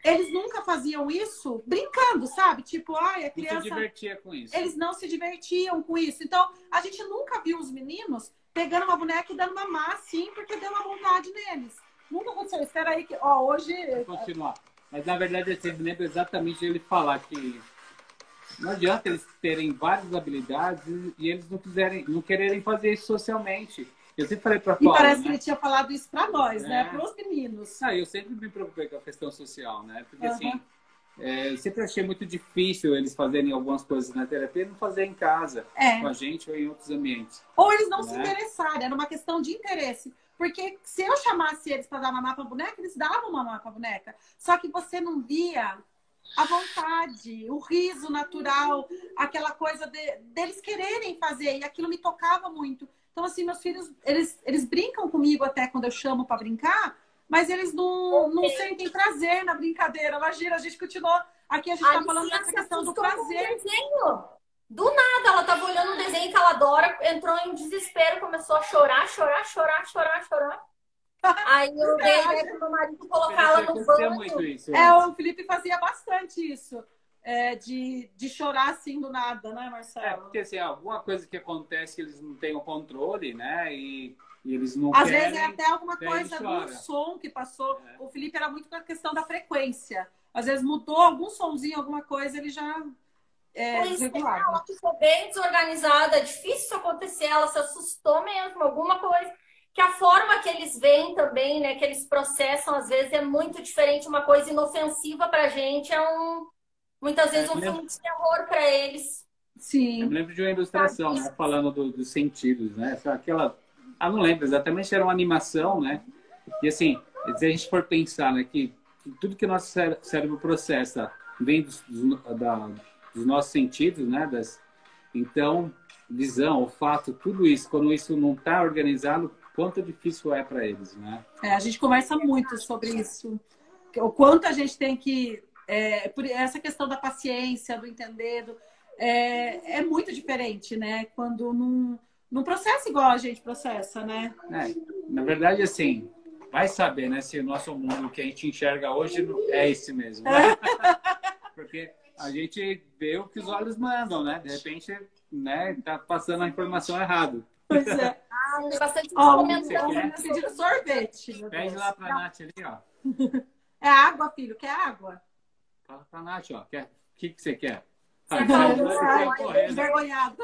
Eles nunca faziam isso brincando, sabe? Tipo, a criança... Não se divertia com isso. Eles não se divertiam com isso. Então, a gente nunca viu os meninos pegando uma boneca e dando mamar assim, porque deu uma vontade neles. Nunca aconteceu. Espera aí que... hoje... Vou continuar. Mas, na verdade, eu sempre lembro exatamente ele falar que não adianta eles terem várias habilidades e eles não quererem fazer isso socialmente. Eu sempre falei para Paula, e parece que ele tinha falado isso para nós, né? Para os meninos. Eu sempre me preocupei com a questão social, né? Porque, assim, eu sempre achei muito difícil eles fazerem algumas coisas na terapia e não fazer em casa, com a gente ou em outros ambientes. Ou eles não se interessarem, era uma questão de interesse. Porque se eu chamasse eles para dar mamar para a boneca, eles davam mamar para a boneca. Só que você não via a vontade, o riso natural, aquela coisa deles quererem fazer. E aquilo me tocava muito. Então, assim, meus filhos, eles brincam comigo até quando eu chamo para brincar, mas eles não sentem prazer na brincadeira. Imagina, a gente continuou... Aqui a gente tá falando dessa questão do prazer. Do nada, ela tava olhando um desenho que ela adora, entrou em desespero, começou a chorar. Aí eu dei pro meu marido colocar ela no banho. O Felipe fazia bastante isso. De chorar assim do nada, né, Marcelo? Porque assim, alguma coisa que acontece eles não têm o controle, né? E eles não Às querem. Às vezes é até alguma coisa do som que passou. O Felipe era muito com a questão da frequência. Às vezes mudou algum sonzinho, alguma coisa, ele já desregulava. Ela ficou bem desorganizada, é difícil isso acontecer, ela se assustou mesmo, alguma coisa. Que a forma que eles veem também, né, que eles processam, às vezes é muito diferente, uma coisa inofensiva pra gente, muitas vezes um filme de terror para eles. Sim. Eu me lembro de uma ilustração, né, falando dos sentidos, né? Não lembro exatamente, era uma animação, né? E assim, se a gente for pensar, né, que tudo que o nosso cérebro processa vem dos nossos sentidos, né? Então, visão, olfato, tudo isso, quando isso não está organizado, quanto difícil é para eles, né? A gente conversa muito sobre isso. O quanto a gente tem que... por essa questão da paciência, do entender, é muito diferente, né? Quando não processa igual a gente processa, né? Na verdade, assim, vai saber, né? Se o nosso mundo que a gente enxerga hoje é esse mesmo. Né? Porque a gente vê o que os olhos mandam, né? De repente, né, tá passando a informação errada. Pois é. Tem bastante comentário. Pedindo sorvete. Pede lá pra Nath ali, ó. É água, filho? Quer água? Fala pra Nath, ó. O que você quer? Envergonhado.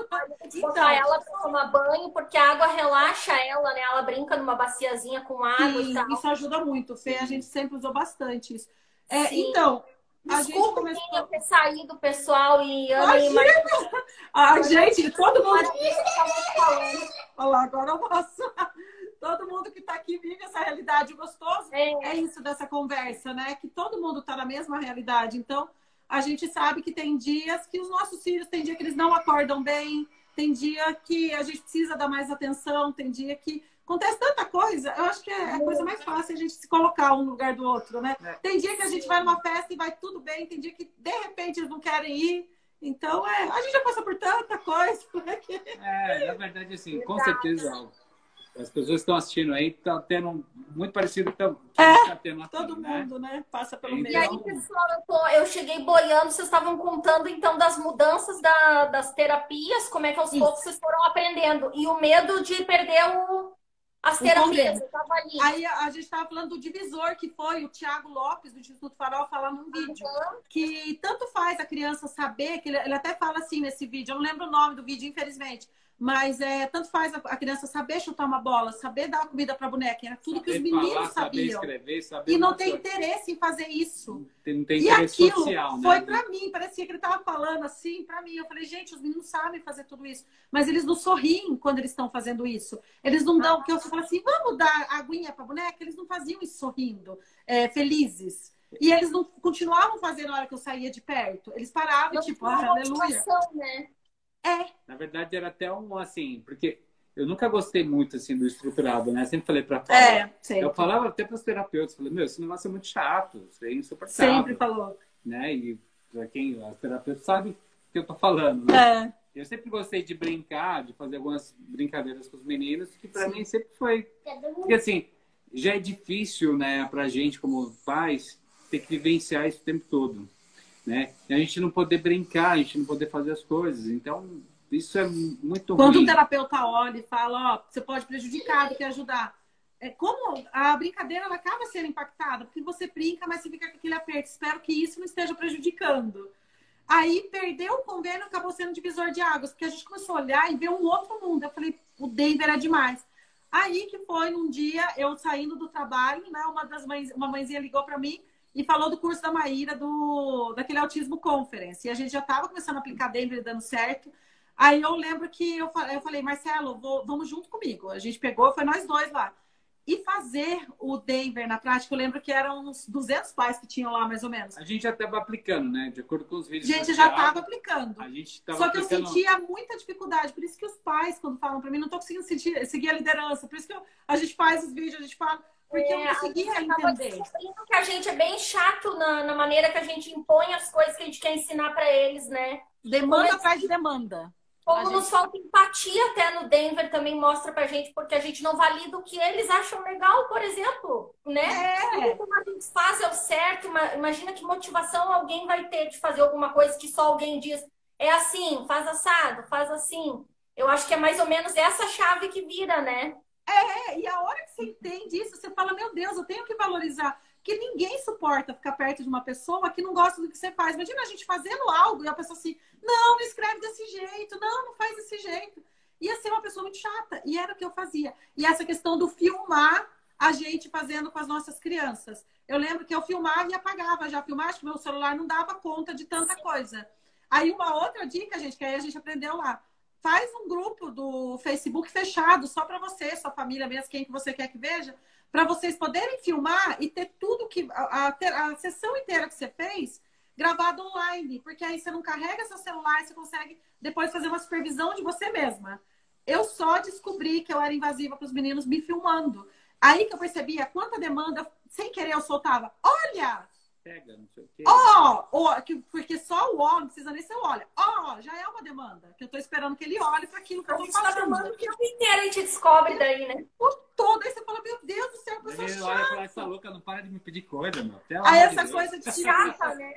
Então, ela pra tomar banho, porque a água relaxa ela, né? Ela brinca numa baciazinha com água e tal. Isso ajuda muito, Fê. A gente sempre usou bastante isso. Então, desculpa eu ter saído, pessoal, e gente, todo mundo. Olha lá, agora eu posso. Todo mundo que está aqui vive essa realidade gostosa. É isso dessa conversa, né? Que todo mundo está na mesma realidade. Então, a gente sabe que tem dias que os nossos filhos, tem dia que eles não acordam bem, tem dia que a gente precisa dar mais atenção, tem dia que acontece tanta coisa. Eu acho que é a coisa mais fácil a gente se colocar um no lugar do outro, né? Tem dia que a gente vai numa festa e vai tudo bem, tem dia que de repente eles não querem ir. Então, a gente já passa por tanta coisa. Né? Na verdade, assim, com certeza, as pessoas que estão assistindo aí estão tendo muito parecido com o que está tendo aqui, todo mundo, né? Passa pelo mesmo. E aí, pessoal, eu cheguei boiando, vocês estavam contando, então, das mudanças das terapias, como é que aos poucos vocês foram aprendendo. E o medo de perder as terapias. Eu tava ali. Aí a gente estava falando do divisor, que foi o Thiago Lopes, do Instituto Farol, falando num vídeo. Que tanto faz a criança saber, que ele até fala assim nesse vídeo, eu não lembro o nome do vídeo, infelizmente. Mas tanto faz a criança saber chutar uma bola, saber dar comida para a boneca. Era tudo que os meninos sabiam. Saber escrever, saber e não tem interesse em fazer isso. Não tem e interesse aquilo social, foi né? para mim, parecia que ele estava falando assim para mim. Eu falei, gente, os meninos sabem fazer tudo isso. Mas eles não sorriem quando eles estão fazendo isso. Eles não dão, porque eu falo assim, vamos dar aguinha para a boneca? Eles não faziam isso sorrindo, felizes. E eles não continuavam fazendo na hora que eu saía de perto. Eles paravam, tipo, aleluia. Né? Na verdade, era até assim, porque eu nunca gostei muito, assim, do estruturado, né? Sempre falei pra eu falava até pros terapeutas, falei, esse negócio é muito chato, isso é insuportável. Sempre falou. Né? E pra quem, os terapeutas sabem o que eu tô falando, né? Eu sempre gostei de brincar, de fazer algumas brincadeiras com os meninos, que pra mim sempre foi... Porque, assim, já é difícil, né, pra gente, como pais, ter que vivenciar isso o tempo todo. Né? E a gente não poder brincar, a gente não poder fazer as coisas. Então, isso é muito Quando ruim. um terapeuta olha e fala, você pode prejudicar do que ajudar. Como a brincadeira ela acaba sendo impactada, porque você brinca, mas você fica com aquele aperto. Espero que isso não esteja prejudicando. Aí, perder o convênio acabou sendo divisor de águas, porque a gente começou a olhar e ver um outro mundo. Eu falei, o Denver é demais. Aí que foi, num dia, eu saindo do trabalho, né? Uma mãezinha ligou para mim e falou do curso da Maíra, daquele Autismo Conference. E a gente já estava começando a aplicar Denver, dando certo. Aí eu lembro que eu falei, Marcelo, vamos junto comigo. A gente pegou, foi nós dois lá. E fazer o Denver na prática, eu lembro que eram uns 200 pais que tinham lá, mais ou menos. A gente já estava aplicando, né? De acordo com os vídeos. A gente já estava aplicando. Só que eu sentia muita dificuldade. Por isso que os pais, quando falam para mim, não estou conseguindo seguir a liderança. Por isso que a gente faz os vídeos, a gente fala... Porque eu não conseguia entender. Que a gente é bem chato na maneira que a gente impõe as coisas que a gente quer ensinar para eles, né? Demanda atrás de demanda. Como nos falta empatia até no Denver também mostra pra gente, porque a gente não valida o que eles acham legal, por exemplo, né? Como a gente faz é o certo, imagina que motivação alguém vai ter de fazer alguma coisa que só alguém diz, é assim, faz assado, faz assim. Eu acho que é mais ou menos essa chave que vira, né? E a hora que você entende isso, você fala, meu Deus, eu tenho que valorizar. Porque ninguém suporta ficar perto de uma pessoa que não gosta do que você faz. Imagina a gente fazendo algo e a pessoa assim, não escreve desse jeito, não faz desse jeito. Ia ser uma pessoa muito chata. E era o que eu fazia. E essa questão do filmar a gente fazendo com as nossas crianças. Eu lembro que eu filmava e apagava já a filmagem, porque meu celular não dava conta de tanta coisa. Aí uma outra dica, gente, que aí a gente aprendeu lá. Faz um grupo do Facebook fechado, só para você, sua família mesmo, quem que você quer que veja, para vocês poderem filmar e ter tudo que... A sessão inteira que você fez gravado online. Porque aí você não carrega seu celular, você consegue depois fazer uma supervisão de você mesma. Eu só descobri que eu era invasiva para os meninos me filmando. Aí que eu percebia quanta demanda, sem querer eu soltava. Olha! Pega, não sei o quê. Porque só o ó, não precisa nem ser o olha. Já é uma demanda. Que eu tô esperando que ele olhe para aquilo que eu tô falando. O tempo inteiro a gente descobre daí, né? O todo. Aí você fala, meu Deus do céu, pessoa chata. Olha e fala, essa louca não para de me pedir coisa, meu. Aí essa coisa de chata, né?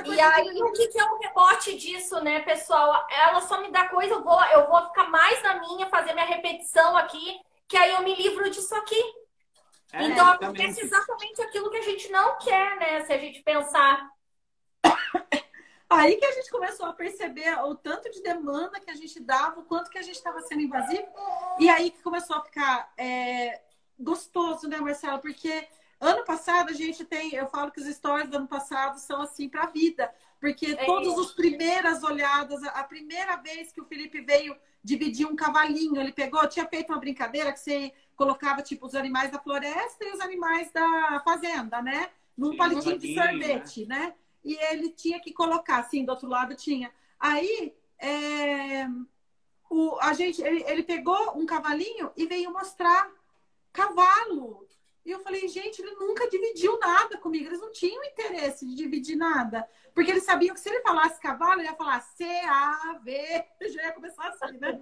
E aí, o que é um rebote disso, né, pessoal? Ela só me dá coisa, eu vou ficar mais na minha, fazer minha repetição aqui, que aí eu me livro disso aqui. Então, acontece exatamente aquilo que a gente não quer, né? Se a gente pensar. Aí que a gente começou a perceber o tanto de demanda que a gente dava, o quanto que a gente estava sendo invasivo. E aí que começou a ficar gostoso, né, Marcelo? Porque ano passado a gente tem... Eu falo que os stories do ano passado são assim para a vida. Porque todas as primeiras olhadas, a primeira vez que o Felipe veio dividir um cavalinho, ele pegou, tinha feito uma brincadeira que você colocava tipo os animais da floresta e os animais da fazenda, né? Num palitinho de sorvete, né? E ele tinha que colocar, assim, do outro lado tinha. Aí, ele pegou um cavalinho e veio mostrar cavalo. E eu falei, gente, ele nunca dividiu nada comigo. Eles não tinham interesse de dividir nada. Porque eles sabiam que se ele falasse cavalo, ele ia falar C-A-V. Já ia começar assim, né?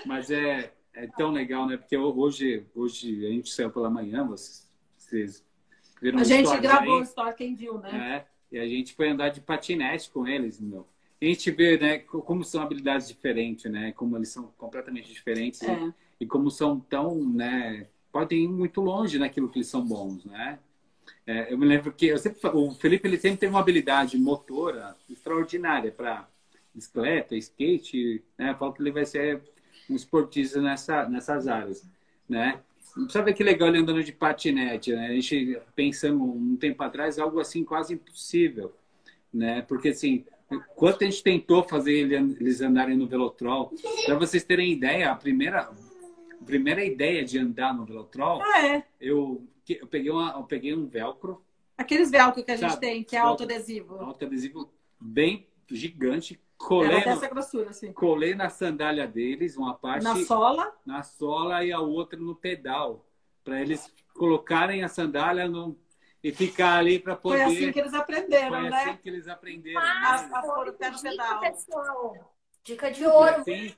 Mas é tão legal, né? Porque hoje a gente saiu pela manhã, vocês viram a gente gravou o story, quem viu, né? E a gente foi andar de patinete com eles, meu. E a gente vê, né, como são habilidades diferentes, né? Como eles são completamente diferentes e como são tão, né? Podem ir muito longe naquilo que eles são bons, né? Eu me lembro que o Felipe ele sempre teve uma habilidade motora extraordinária para bicicleta, skate, né? Eu falo que ele vai ser um esportista nessas áreas, né? Precisa ver que legal ele andando de patinete, né? A gente pensando um tempo atrás, algo assim quase impossível, né? Porque assim, quanto a gente tentou fazer eles andarem no Velotrol, para vocês terem ideia, a primeira ideia de andar no Velotrol, eu peguei um velcro. Aqueles velcro que a gente tem, que é autoadesivo. Autoadesivo bem gigante. Colei na sandália deles, uma parte na sola e a outra no pedal, para eles colocarem a sandália e ficar ali para poder. Foi assim que eles aprenderam, né? Foi assim que eles aprenderam. A pôr o pé no pedal. Pessoal. Dica de ouro. Assim,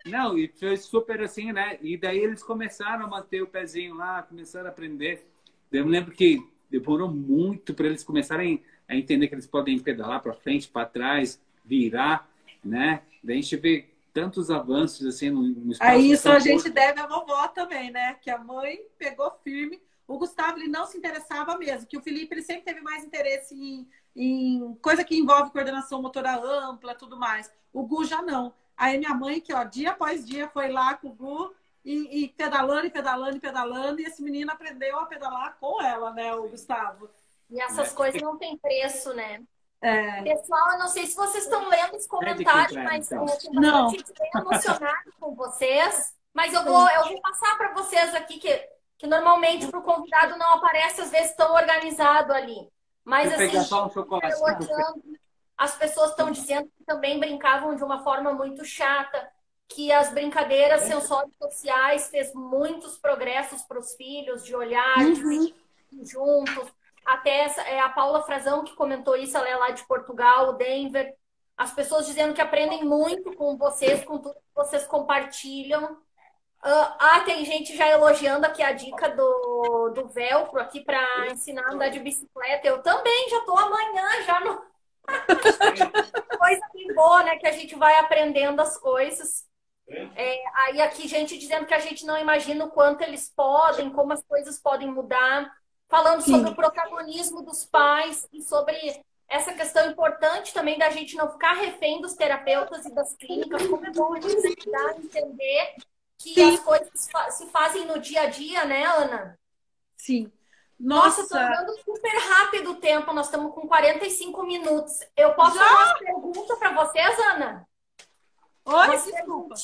não, e foi super assim, né? E daí eles começaram a manter o pezinho lá, começaram a aprender. Eu me lembro que demorou muito para eles começarem a entender que eles podem pedalar para frente, para trás, virar, né? Daí a gente vê tantos avanços assim no espaço. Aí isso a gente deve à vovó também, né? Que a mãe pegou firme. O Gustavo ele não se interessava mesmo, que o Felipe ele sempre teve mais interesse em coisa que envolve coordenação motora ampla, tudo mais. O Gu já não. Aí minha mãe, que ó, dia após dia foi lá com o Gu e pedalando, e esse menino aprendeu a pedalar com ela, né, o Gustavo. E essas coisas não tem preço, né? Pessoal, eu não sei se vocês estão lendo os comentários, mas eu estou bastante bem emocionada com vocês. Mas eu vou passar para vocês aqui, que normalmente para o convidado não aparece, às vezes tão organizado ali. Mas assim, as pessoas estão dizendo que também brincavam de uma forma muito chata, que as brincadeiras sensório-sociais fez muitos progressos para os filhos, de olhar, de juntos. Até a Paula Frazão que comentou isso, ela é lá de Portugal, Denver. As pessoas dizendo que aprendem muito com vocês, com tudo que vocês compartilham. Tem gente já elogiando aqui a dica do velcro aqui para ensinar a andar de bicicleta. Eu também já estou amanhã, já no... Coisa bem boa, né? Que a gente vai aprendendo as coisas. Aí aqui gente dizendo que a gente não imagina o quanto eles podem, como as coisas podem mudar. Falando sobre o protagonismo dos pais e sobre essa questão importante também da gente não ficar refém dos terapeutas e das clínicas. Como é bom a gente ajudar a entender que as coisas se fazem no dia a dia, né, Ana? Sim. Nossa, tô andando super rápido o tempo. Nós estamos com 45 minutos. Eu posso fazer uma pergunta para vocês, Ana? Oi, desculpa.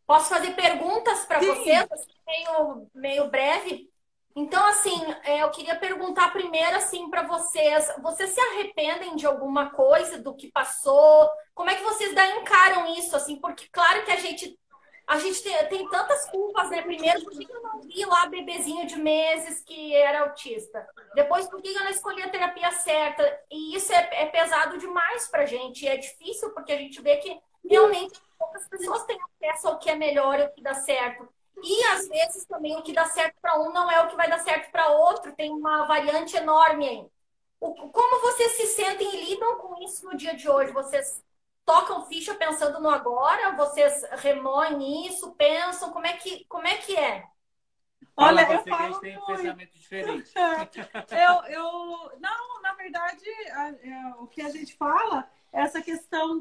Posso fazer perguntas para vocês, assim, meio breve? Então, assim, eu queria perguntar primeiro, assim, para vocês. Vocês se arrependem de alguma coisa, do que passou? Como é que vocês encaram isso, assim? Porque, claro que a gente tem tantas culpas, né? Primeiro, por que eu não vi lá bebezinho de meses que era autista? Depois, por que eu não escolhi a terapia certa? E isso é pesado demais pra gente. E é difícil, porque a gente vê que realmente poucas pessoas têm acesso ao que é melhor e o que dá certo. E, às vezes, também o que dá certo para um não é o que vai dar certo para outro. Tem uma variante enorme aí. Como vocês se sentem e lidam com isso no dia de hoje? Vocês tocam ficha pensando no agora? Vocês remoem isso, pensam? Como é que é? Olha, Fala eu você que a falo gente tem um muito. pensamento diferente. Não, na verdade, o que a gente fala é essa questão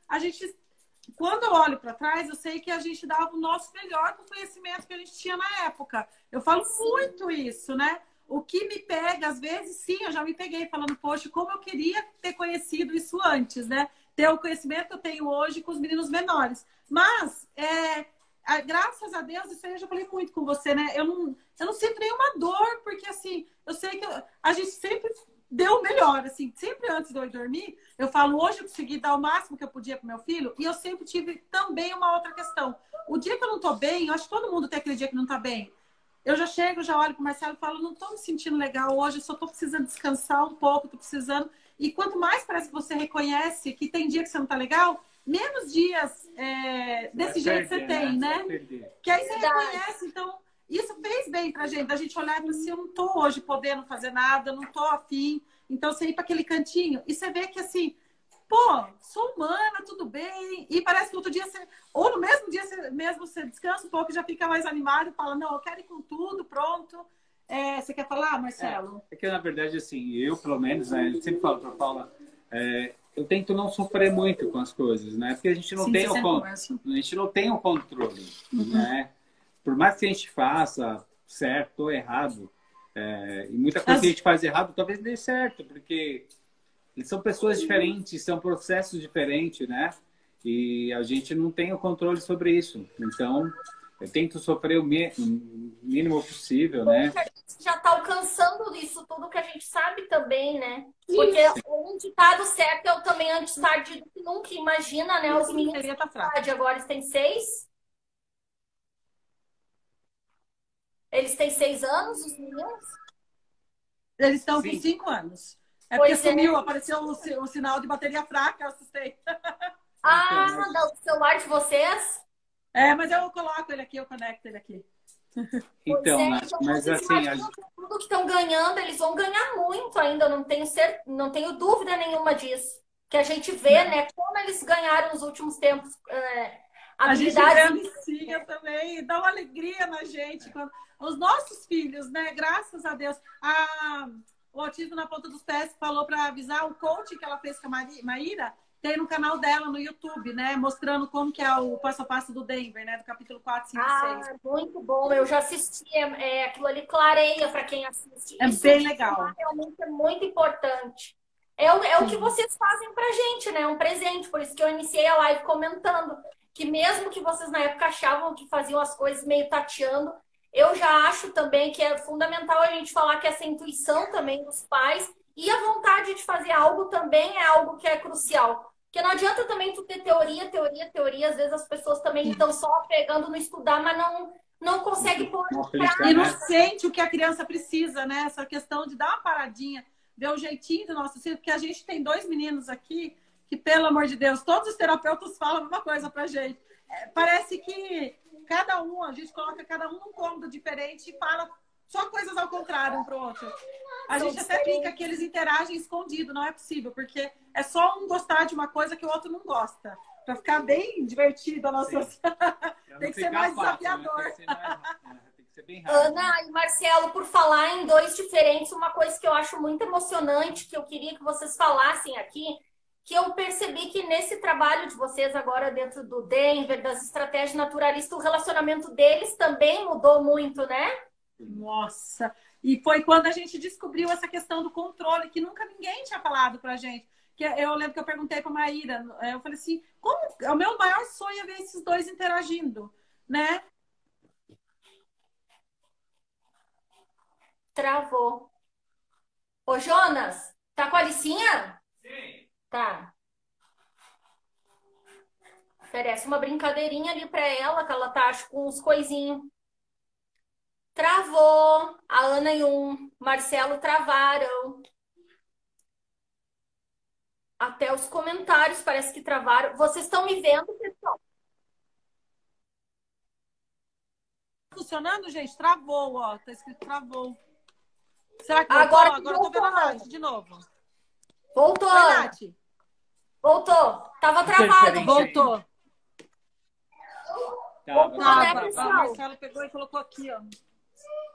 a gente, quando eu olho para trás, eu sei que a gente dava o nosso melhor com o conhecimento que a gente tinha na época. Eu falo muito isso, né? O que me pega, às vezes, sim, eu já me peguei falando, poxa, como eu queria ter conhecido isso antes, né? Ter o conhecimento que eu tenho hoje com os meninos menores. Mas, graças a Deus, isso aí eu já falei muito com você, né? Eu não sinto nenhuma dor, porque, assim, eu sei que a gente sempre deu o melhor, assim. Sempre antes de eu ir dormir, eu falo, hoje eu consegui dar o máximo que eu podia pro meu filho, e eu sempre tive também uma outra questão. O dia que eu não tô bem, eu acho que todo mundo tem aquele dia que não tá bem. Eu já chego, já olho pro Marcelo e falo, não tô me sentindo legal hoje, eu só tô precisando descansar um pouco, tô precisando... E quanto mais parece que você reconhece que tem dia que você não tá legal, menos dias desse jeito você tem, né? Que aí você reconhece, então isso fez bem pra gente, da gente olhar e falar assim, eu não tô hoje podendo fazer nada, não tô afim, então você ir para aquele cantinho e você vê que assim, pô, sou humana, tudo bem, e parece que outro dia você, ou no mesmo dia mesmo você descansa um pouco e já fica mais animado e fala, não, eu quero ir com tudo, pronto. Você quer falar, Marcelo? É que, na verdade, assim, eu, pelo menos, né, eu sempre falo para a Paula, eu tento não sofrer muito com as coisas, né? Porque a gente não tem o controle, né? Por mais que a gente faça certo ou errado, e muita coisa que a gente faz errado, talvez dê certo, porque são pessoas diferentes, são processos diferentes, né? E a gente não tem o controle sobre isso. Então, eu tento sofrer o mínimo possível, né? A gente já está alcançando isso tudo que a gente sabe também, né? Porque um ditado certo é o também antes tarde do que nunca. Imagina, né? Os meninos de idade agora, eles têm 6? Eles têm 6 anos, os meninos? Eles estão com 5 anos. Porque sumiu, apareceu o sinal de bateria fraca, eu assustei. Do celular de vocês? Mas eu coloco ele aqui, eu conecto ele aqui. Então, mas assim... Tudo que estão ganhando, eles vão ganhar muito ainda, não tenho dúvida nenhuma disso. Que a gente vê, né, como eles ganharam nos últimos tempos. A gente vicia também, dá uma alegria na gente. Quando... Os nossos filhos, né, graças a Deus. O Autismo na Ponta dos Pés falou para avisar o coaching que ela fez com a Maíra, tem no canal dela no YouTube, né? Mostrando como que é o passo a passo do Denver, né? Do capítulo 4, 5 e 6. Muito bom. Eu já assisti. Aquilo ali clareia para quem assiste. Isso bem legal. Realmente é muito importante. É o que vocês fazem pra gente, né? Um presente. Por isso que eu iniciei a live comentando que mesmo que vocês na época achavam que faziam as coisas meio tateando, eu já acho também que é fundamental a gente falar que essa intuição também dos pais e a vontade de fazer algo também é algo que é crucial. Porque não adianta também tu ter teoria. Às vezes as pessoas também estão só pegando no estudar, mas não conseguem pôr em prática. E não sente o que a criança precisa, né? Essa questão de dar uma paradinha, ver o jeitinho do nosso filho, porque a gente tem 2 meninos aqui que, pelo amor de Deus, todos os terapeutas falam a mesma coisa pra gente. Parece que a gente coloca cada um num cômodo diferente e fala só coisas ao contrário um pro outro. A gente até brinca que eles interagem escondido, não é possível, porque é só um gostar de uma coisa que o outro não gosta. Pra ficar bem divertido a nossa... Tem que ser mais desafiador. Tem que ser bem rápido. Ana e Marcelo, por falar em 2 diferentes, uma coisa que eu acho muito emocionante, que eu queria que vocês falassem aqui, que eu percebi que nesse trabalho de vocês agora dentro do Denver, das estratégias naturalistas, o relacionamento deles também mudou muito, né? Nossa! E foi quando a gente descobriu essa questão do controle, que nunca ninguém tinha falado pra gente. Que eu lembro que eu perguntei pra Maíra, eu falei assim, o meu maior sonho é ver esses 2 interagindo, né? Travou. Ô, Jonas, tá com a Alicinha? Sim. Tá. Oferece uma brincadeirinha ali pra ela, que ela tá, acho, com uns coisinhos. Travou. A Ana e o Marcelo travaram. Até os comentários parece que travaram. Vocês estão me vendo, pessoal? Funcionando, gente? Travou, ó. Tá escrito travou. Será que voltou? Agora eu tô vendo a Nath de novo. Voltou. Oi, Nath. Voltou. Tava travado. Voltou. Tá. A Marcela pegou e colocou aqui, ó.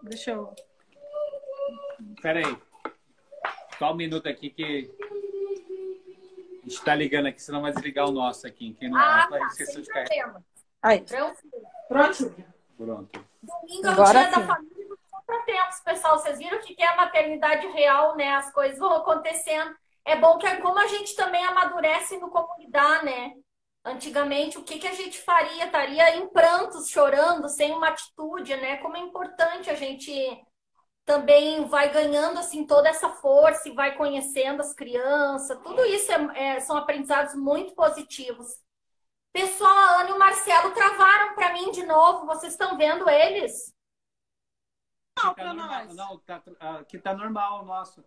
Deixa eu... Peraí. Só um minuto aqui que a gente tá ligando aqui, senão vai desligar o nosso aqui. Quem não vai esquecer de cair. Aí. Pronto. Domingo é o dia da família dos contratempos, pessoal. Vocês viram o que é a maternidade real, né? As coisas vão acontecendo. É bom que como a gente também amadurece no como lidar, né? Antigamente, o que a gente faria? Estaria em prantos, chorando, sem uma atitude, né? Como é importante a gente também vai ganhando assim toda essa força e vai conhecendo as crianças. Tudo isso são aprendizados muito positivos. Pessoal, a Ana e o Marcelo travaram para mim de novo. Vocês estão vendo eles? Não, para nós. Não, aqui tá normal o nosso.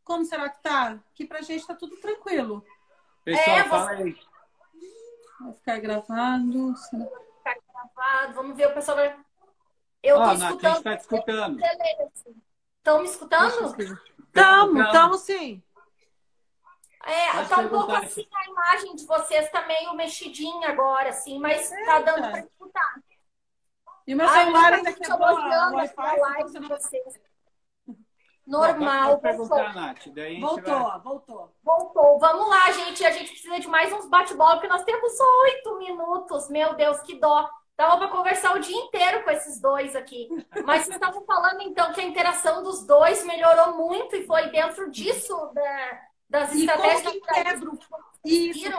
Como será que tá? Aqui pra gente tá tudo tranquilo. Pessoal, fala aí. Vai ficar gravado. Vai ficar gravado. Vamos ver o pessoal. Eu tô escutando. A gente tá te escutando. Estão me escutando? Estamos sim. Tá um pouco assim, a imagem de vocês tá meio mexidinha agora, assim, mas tá dando para escutar. E meu celular ainda quebrou a Wi-Fi de vocês. Normal. Voltou. Vamos lá, gente. A gente precisa de mais uns bate-bola, porque nós temos só 8 minutos. Meu Deus, que dó. Dava para conversar o dia inteiro com esses dois aqui. Mas vocês estavam falando, então, que a interação dos dois melhorou muito e foi dentro disso, das estratégias.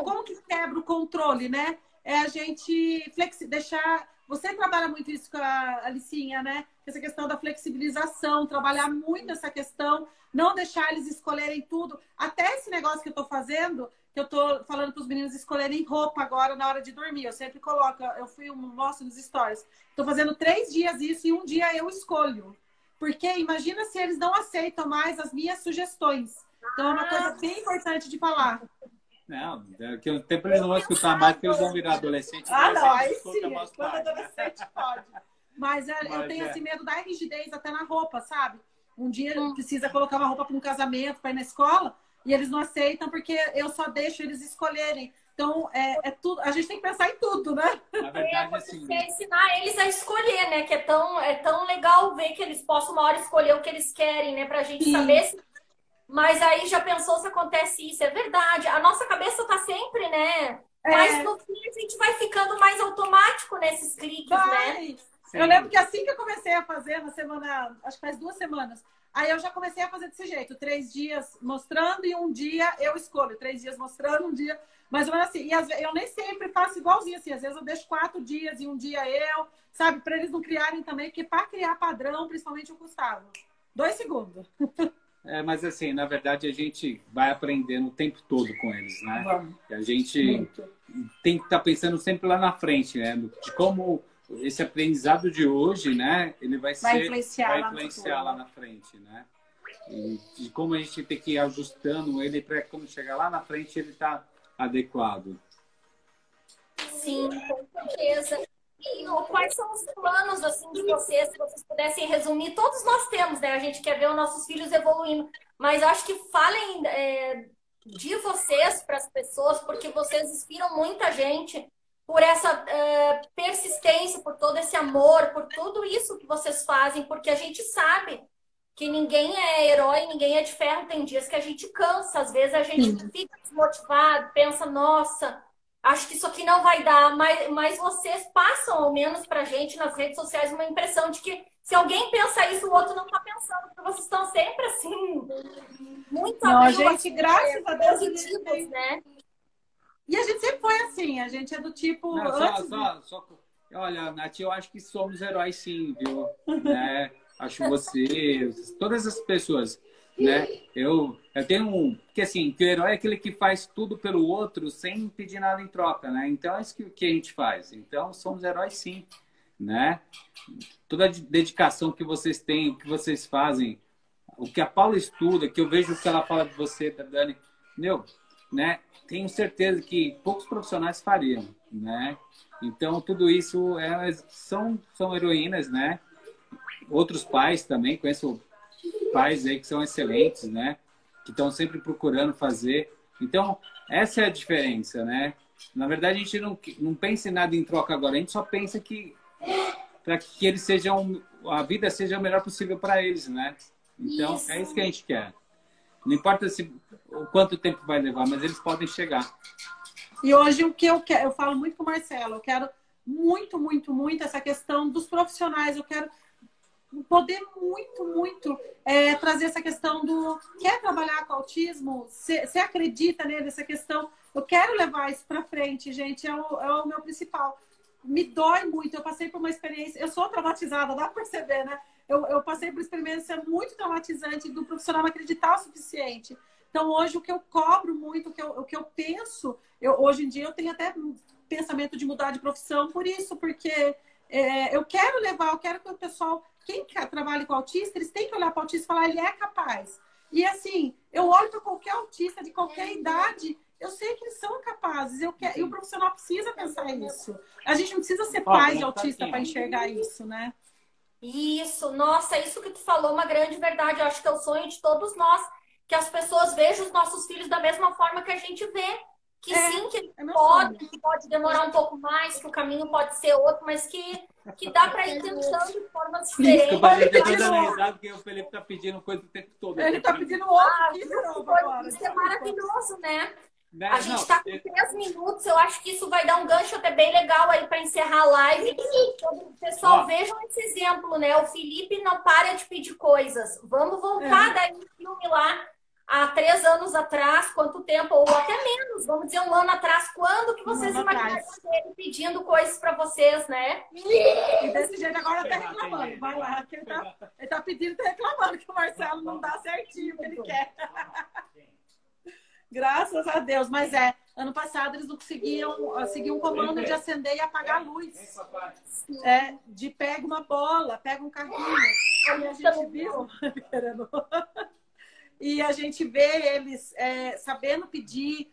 Como que quebra o controle, né? É a gente deixar... Você trabalha muito isso com a Alicinha, né? Essa questão da flexibilização, trabalhar muito essa questão, não deixar eles escolherem tudo. Até esse negócio que eu tô fazendo, que eu tô falando para os meninos escolherem roupa agora na hora de dormir. Eu sempre coloco, mostro nos stories. Tô fazendo 3 dias isso e um dia eu escolho. Porque imagina se eles não aceitam mais as minhas sugestões. Então é uma coisa bem importante de falar. Não, daqui a um tempo eles não vão escutar mais, porque eles vão virar adolescentes. Não, aí sim, quando adolescente pode. Mas eu tenho esse medo da rigidez até na roupa, sabe? Um dia ele precisa colocar uma roupa para um casamento, para ir na escola, e eles não aceitam porque eu só deixo eles escolherem. Então, tudo, a gente tem que pensar em tudo, né? Na verdade, assim... Você ensinar eles a escolher, né? Que é tão legal ver que eles possam uma hora escolher o que eles querem, né? Pra gente saber se... Mas aí já pensou se acontece isso? É verdade. A nossa cabeça tá sempre, né? Mas no fim a gente vai ficando mais automático nesses cliques, né? Sim. Eu lembro que assim que eu comecei a fazer, na semana, acho que faz 2 semanas, aí eu já comecei a fazer desse jeito. 3 dias mostrando e um dia eu escolho. 3 dias mostrando, um dia... Mais ou menos assim. E eu nem sempre faço igualzinho assim. Às vezes eu deixo 4 dias e um dia eu, sabe? Para eles não criarem também, porque para criar padrão, principalmente o Gustavo. 2 segundos. Mas assim, na verdade, a gente vai aprendendo o tempo todo com eles, né? Vamos. E a gente tem que estar pensando sempre lá na frente, né? De como esse aprendizado de hoje, né? Ele vai influenciar lá na frente, né? E de como a gente tem que ir ajustando ele para quando chegar lá na frente ele tá adequado. Sim, com certeza. E quais são os planos assim de vocês, se vocês pudessem resumir? Todos nós temos, né? A gente quer ver os nossos filhos evoluindo, mas acho que falem de vocês para as pessoas, porque vocês inspiram muita gente por essa persistência, por todo esse amor, por tudo isso que vocês fazem, porque a gente sabe que ninguém é herói, ninguém é de ferro. Tem dias que a gente cansa, às vezes a gente fica desmotivado, pensa, nossa, acho que isso aqui não vai dar, mas vocês passam, ao menos pra gente, nas redes sociais, uma impressão de que se alguém pensa isso, o outro não tá pensando, porque vocês estão sempre, assim, muito a gente, graças a Deus, positivos, né? E a gente sempre foi assim, a gente é do tipo... Olha, Nath, eu acho que somos heróis sim, viu? Né? Acho você, todas as pessoas... Né? Eu tenho porque assim, que o herói é aquele que faz tudo pelo outro sem pedir nada em troca, né? Então é isso que a gente faz. Então somos heróis sim, né? Toda a dedicação que vocês têm, o que vocês fazem, o que a Paula estuda, que eu vejo o que ela fala de você, da Dani, né? Tenho certeza que poucos profissionais fariam, né? Então tudo isso são heroínas, né? Outros pais também, conheço pais aí que são excelentes, né? Que estão sempre procurando fazer. Então, essa é a diferença, né? Na verdade, a gente não pensa em nada em troca agora. A gente só pensa que para que eles sejam, a vida seja o melhor possível para eles, né? Então, é isso que a gente quer. Não importa o quanto tempo vai levar, mas eles podem chegar. E hoje o que eu quero, eu falo muito com o Marcelo, eu quero muito, muito, muito essa questão dos profissionais. Eu quero poder muito trazer essa questão do... Quer trabalhar com autismo? Você acredita nessa questão? Eu quero levar isso para frente, gente. É o meu principal. Me dói muito. Eu passei por uma experiência... Eu sou traumatizada, dá para perceber, né? Eu passei por uma experiência muito traumatizante do profissional não acreditar o suficiente. Então, hoje, o que eu cobro muito, o que eu penso... hoje em dia, eu tenho até pensamento de mudar de profissão por isso, porque eu quero levar, eu quero que o pessoal... Quem trabalha com autista, eles têm que olhar para o autista e falar, ele é capaz. E assim, eu olho para qualquer autista de qualquer idade, eu sei que eles são capazes. E o profissional precisa pensar nisso. A gente não precisa ser pai de autista para enxergar isso, né? Isso, nossa, isso que tu falou é uma grande verdade. Eu acho que é o sonho de todos nós, que as pessoas vejam os nossos filhos da mesma forma que a gente vê. Que sim, que ele pode demorar um pouco mais, que o caminho pode ser outro, mas que dá para ir tentando de formas diferentes. Desculpa, gente, eu tô dando risada porque o Felipe tá pedindo coisa o tempo todo. Ele tá pedindo outro. Isso é maravilhoso, né? A gente está com 3 minutos, eu acho que isso vai dar um gancho até bem legal aí para encerrar a live. Pessoal, vejam esse exemplo, né? O Felipe não para de pedir coisas. Vamos voltar daí no filme lá, há 3 anos atrás, quanto tempo, ou até menos, vamos dizer 1 ano atrás, quando que vocês imaginariam ele pedindo coisas para vocês, né? E desse jeito agora tá reclamando. Vai lá, que ele tá pedindo, tá reclamando que o Marcelo não dá certinho o que ele quer. Graças a Deus, mas ano passado eles não conseguiam seguir um comando de acender e apagar a luz. De pega uma bola, pega um carrinho. E a gente viu, e a gente vê eles sabendo pedir.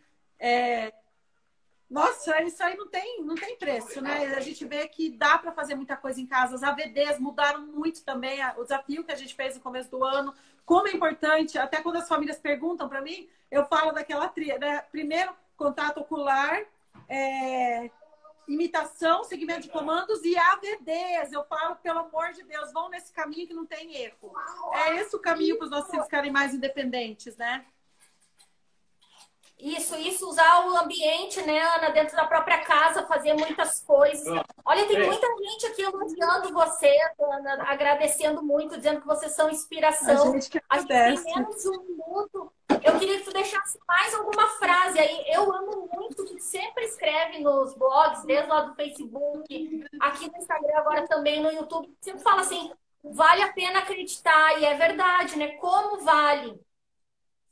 Nossa, isso aí não tem preço, né? A gente vê que dá para fazer muita coisa em casa. As AVDs mudaram muito também. O desafio que a gente fez no começo do ano, como é importante, até quando as famílias perguntam para mim, eu falo daquela tríade, né? Primeiro, contato ocular, imitação, segmento de comandos e AVDs. Eu falo, pelo amor de Deus, vão nesse caminho que não tem erro. É esse o caminho para os nossos filhos ficarem mais independentes, né? Isso, usar o ambiente, né, Ana, dentro da própria casa, fazer muitas coisas. Olha, tem muita gente aqui elogiando vocês, Ana, agradecendo muito, dizendo que vocês são inspiração. A gente tem menos de 1 minuto. Eu queria que tu deixasse mais alguma frase aí. Eu amo muito que sempre escreve nos blogs, desde lá do Facebook, aqui no Instagram, agora também no YouTube. Sempre fala assim, vale a pena acreditar. E é verdade, né? Como vale?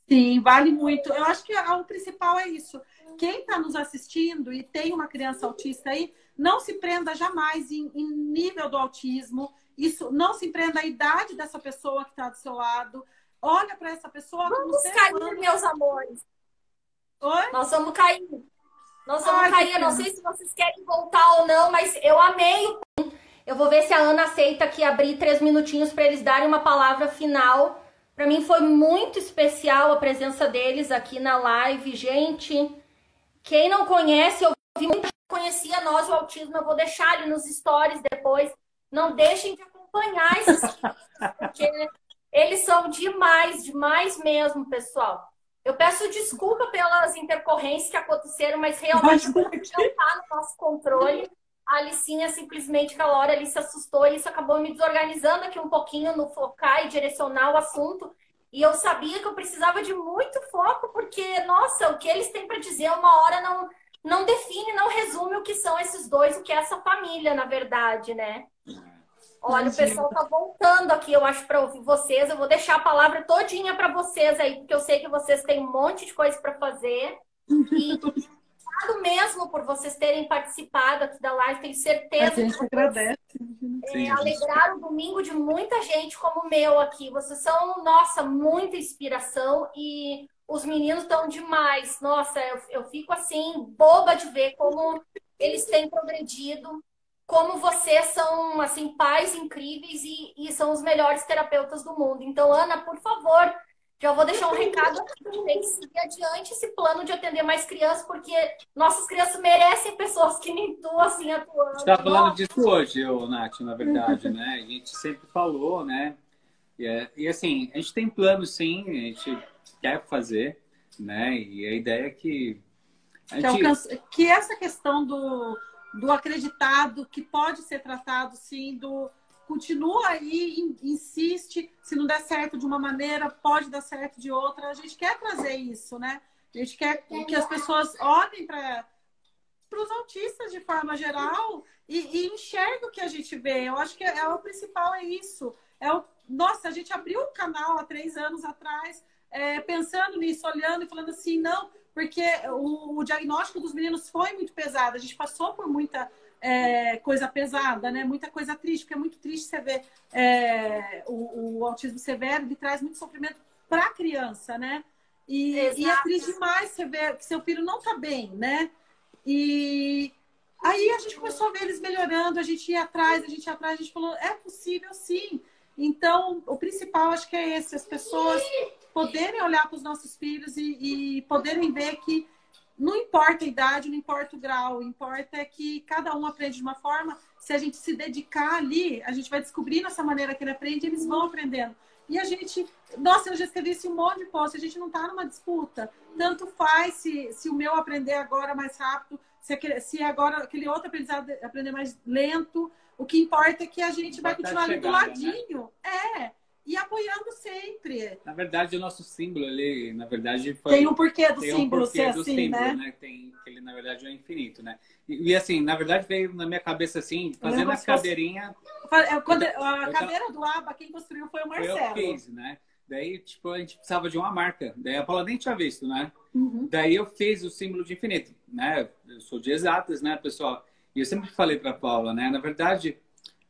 Sim, vale muito. Eu acho que o principal é isso. Quem está nos assistindo e tem uma criança autista aí, não se prenda jamais em nível do autismo. Isso, não se prenda à idade dessa pessoa que está do seu lado. Olha para essa pessoa. Vamos cair, meus amores. Oi? Nós vamos cair. Nós vamos cair. Eu não sei se vocês querem voltar ou não, mas eu amei. Eu vou ver se a Ana aceita aqui abrir 3 minutinhos para eles darem uma palavra final. Para mim foi muito especial a presença deles aqui na live. Gente, quem não conhece, eu vi muita gente que conhecia nós, o autismo. Eu vou deixar ali nos stories depois. Não deixem de acompanhar esses porque eles são demais, demais mesmo, pessoal. Eu peço desculpa pelas intercorrências que aconteceram, mas realmente não está no nosso controle. A Alicinha simplesmente, aquela hora, ali se assustou e isso acabou me desorganizando aqui um pouquinho no focar e direcionar o assunto. E eu sabia que eu precisava de muito foco, porque, nossa, o que eles têm para dizer uma hora não define, não resume o que são esses dois, o que é essa família, na verdade, né? Olha, o pessoal tá voltando aqui, eu acho, para ouvir vocês. Eu vou deixar a palavra todinha para vocês aí, porque eu sei que vocês têm um monte de coisa para fazer. E mesmo por vocês terem participado aqui da live, tenho certeza que vocês agradece. Alegraram o domingo de muita gente como o meu aqui. Vocês são, nossa, muita inspiração e os meninos estão demais. Nossa, eu fico assim, boba de ver como eles têm progredido. como vocês são, assim, pais incríveis e são os melhores terapeutas do mundo. Então, Ana, por favor, já vou deixar um recado aqui. A gente tem que seguir adiante esse plano de atender mais crianças, porque nossas crianças merecem pessoas que nem tu, assim, atuando. A gente está falando disso hoje, Nath, na verdade, né? A gente sempre falou, né? E assim, a gente tem planos, sim, a gente quer fazer, né? E a ideia é que... Que essa questão do acreditado, que pode ser tratado, sim, continua aí, insiste, se não der certo de uma maneira, pode dar certo de outra. A gente quer trazer isso, né? A gente quer que as pessoas olhem para os autistas de forma geral e enxerguem o que a gente vê. Eu acho que o principal é isso. Nossa, a gente abriu o canal há 3 anos atrás, pensando nisso, olhando e falando assim, não, porque o diagnóstico dos meninos foi muito pesado. A gente passou por muita coisa pesada, né? Muita coisa triste, porque é muito triste você ver o autismo severo, ele traz muito sofrimento para a criança, né? E é triste demais você ver que seu filho não tá bem, né? E aí a gente começou a ver eles melhorando, a gente ia atrás, a gente falou, é possível sim. Então, o principal acho que é esse, as pessoas poderem olhar para os nossos filhos e poderem ver que não importa a idade, não importa o grau, importa é que cada um aprende de uma forma. Se a gente se dedicar ali, a gente vai descobrindo essa maneira que ele aprende, eles vão aprendendo. E a gente... Nossa, eu já escrevi esse um monte de post, a gente não está numa disputa. Tanto faz se o meu aprender agora mais rápido, se agora aquele outro aprendizado aprender mais lento. O que importa é que a gente vai continuar ali do ladinho. Né? E apoiando sempre. Na verdade, o nosso símbolo, ele, na verdade, foi... Tem um porquê do símbolo ser assim, símbolo, né? Que ele, na verdade, é infinito, né? E assim, na verdade, veio na minha cabeça, assim, fazendo a cadeirinha... A cadeira do ABA, quem construiu foi o Marcelo. Foi eu que fiz, né? Daí, tipo, a gente precisava de uma marca. Daí a Paula nem tinha visto, né? Uhum. Daí eu fiz o símbolo de infinito, né? Eu sou de exatas, né, pessoal? E eu sempre falei para a Paula, né? Na verdade,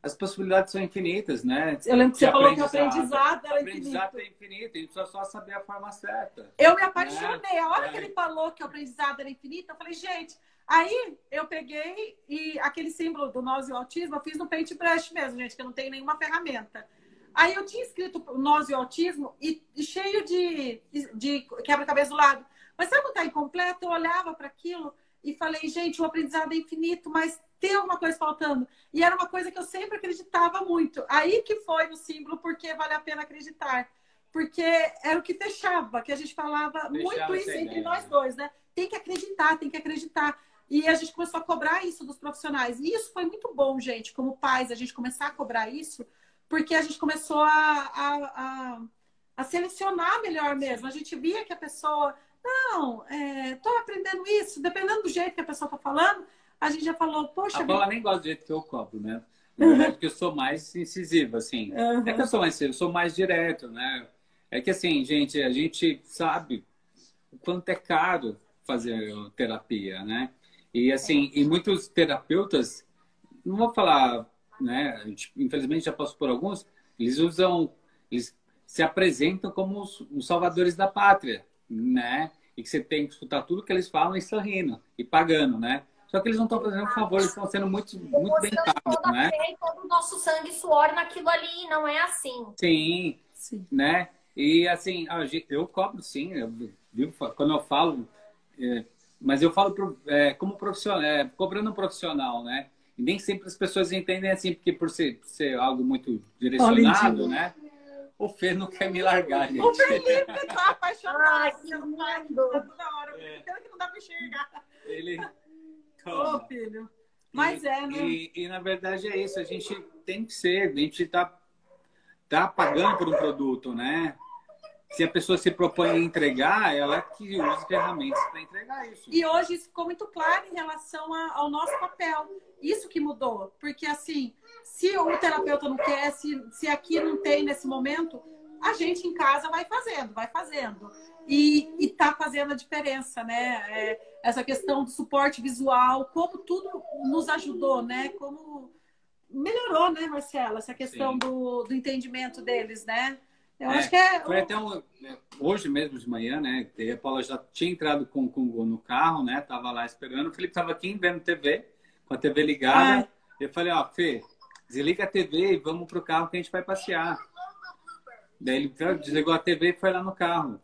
as possibilidades são infinitas, né? Eu lembro que você falou que o aprendizado era infinito. O aprendizado é infinito, a gente precisa só saber a forma certa. Eu me apaixonei. A hora que ele falou que o aprendizado era infinito, eu falei, gente... Aí eu peguei e aquele símbolo do nós e o autismo, eu fiz no Paintbrush mesmo, gente, que eu não tenho nenhuma ferramenta. Aí eu tinha escrito nós e o autismo e cheio de quebra-cabeça do lado. Mas sabe quando tá incompleto? Eu olhava para aquilo e falei, gente, o aprendizado é infinito, mas tem alguma coisa faltando. E era uma coisa que eu sempre acreditava muito. Aí que foi no símbolo, porque vale a pena acreditar. Porque era o que fechava, que a gente falava muito isso entre nós dois, né? Tem que acreditar, tem que acreditar. E a gente começou a cobrar isso dos profissionais. E isso foi muito bom, gente, como pais, a gente começar a cobrar isso, porque a gente começou a selecionar melhor mesmo. A gente via que a pessoa, não, tô aprendendo isso, dependendo do jeito que a pessoa tá falando, a gente já falou, poxa... A Paula nem gosta do jeito que eu cobro, né? Na verdade, porque eu sou mais incisivo, assim. Uhum. É que eu sou mais incisivo, eu sou mais direto, né? É que, assim, gente, a gente sabe o quanto é caro fazer terapia, né? E, assim, e muitos terapeutas, não vou falar, né? A gente, infelizmente, já passou por alguns, eles se apresentam como os salvadores da pátria, né? E que você tem que escutar tudo que eles falam e sorrindo, e pagando, né? Só que eles não estão fazendo um favor, eles estão sendo muito bem pagos, né? Todo o nosso sangue e suor naquilo ali, não é assim. Sim, né? E, assim, eu cobro, sim, quando eu falo... Mas eu falo como profissional, cobrando um profissional, né? E nem sempre as pessoas entendem assim, porque por ser algo muito direcionado, né? O Fê não quer me largar, gente. O Felipe tá apaixonado. Toda hora. Pena que não dá pra enxergar. Ele... Ô, filho. Mas né? E, na verdade, é isso. A gente tem que ser. A gente tá pagando por um produto, né? Se a pessoa se propõe a entregar, ela que usa ferramentas para entregar isso. E hoje isso ficou muito claro em relação ao nosso papel. Isso que mudou. Porque, assim, se o terapeuta não quer, se aqui não tem nesse momento, a gente em casa vai fazendo. E tá fazendo a diferença, né? Essa questão do suporte visual, como tudo nos ajudou, né? Como melhorou, né, Marcela? Essa questão do entendimento deles, né? Eu acho que foi até hoje mesmo de manhã, né? A Paula já tinha entrado com o no carro, né? Tava lá esperando. O Felipe tava aqui vendo TV, com a TV ligada. Eu falei, ó, Fê, desliga a TV e vamos pro carro que a gente vai passear. Daí ele desligou a TV e foi lá no carro.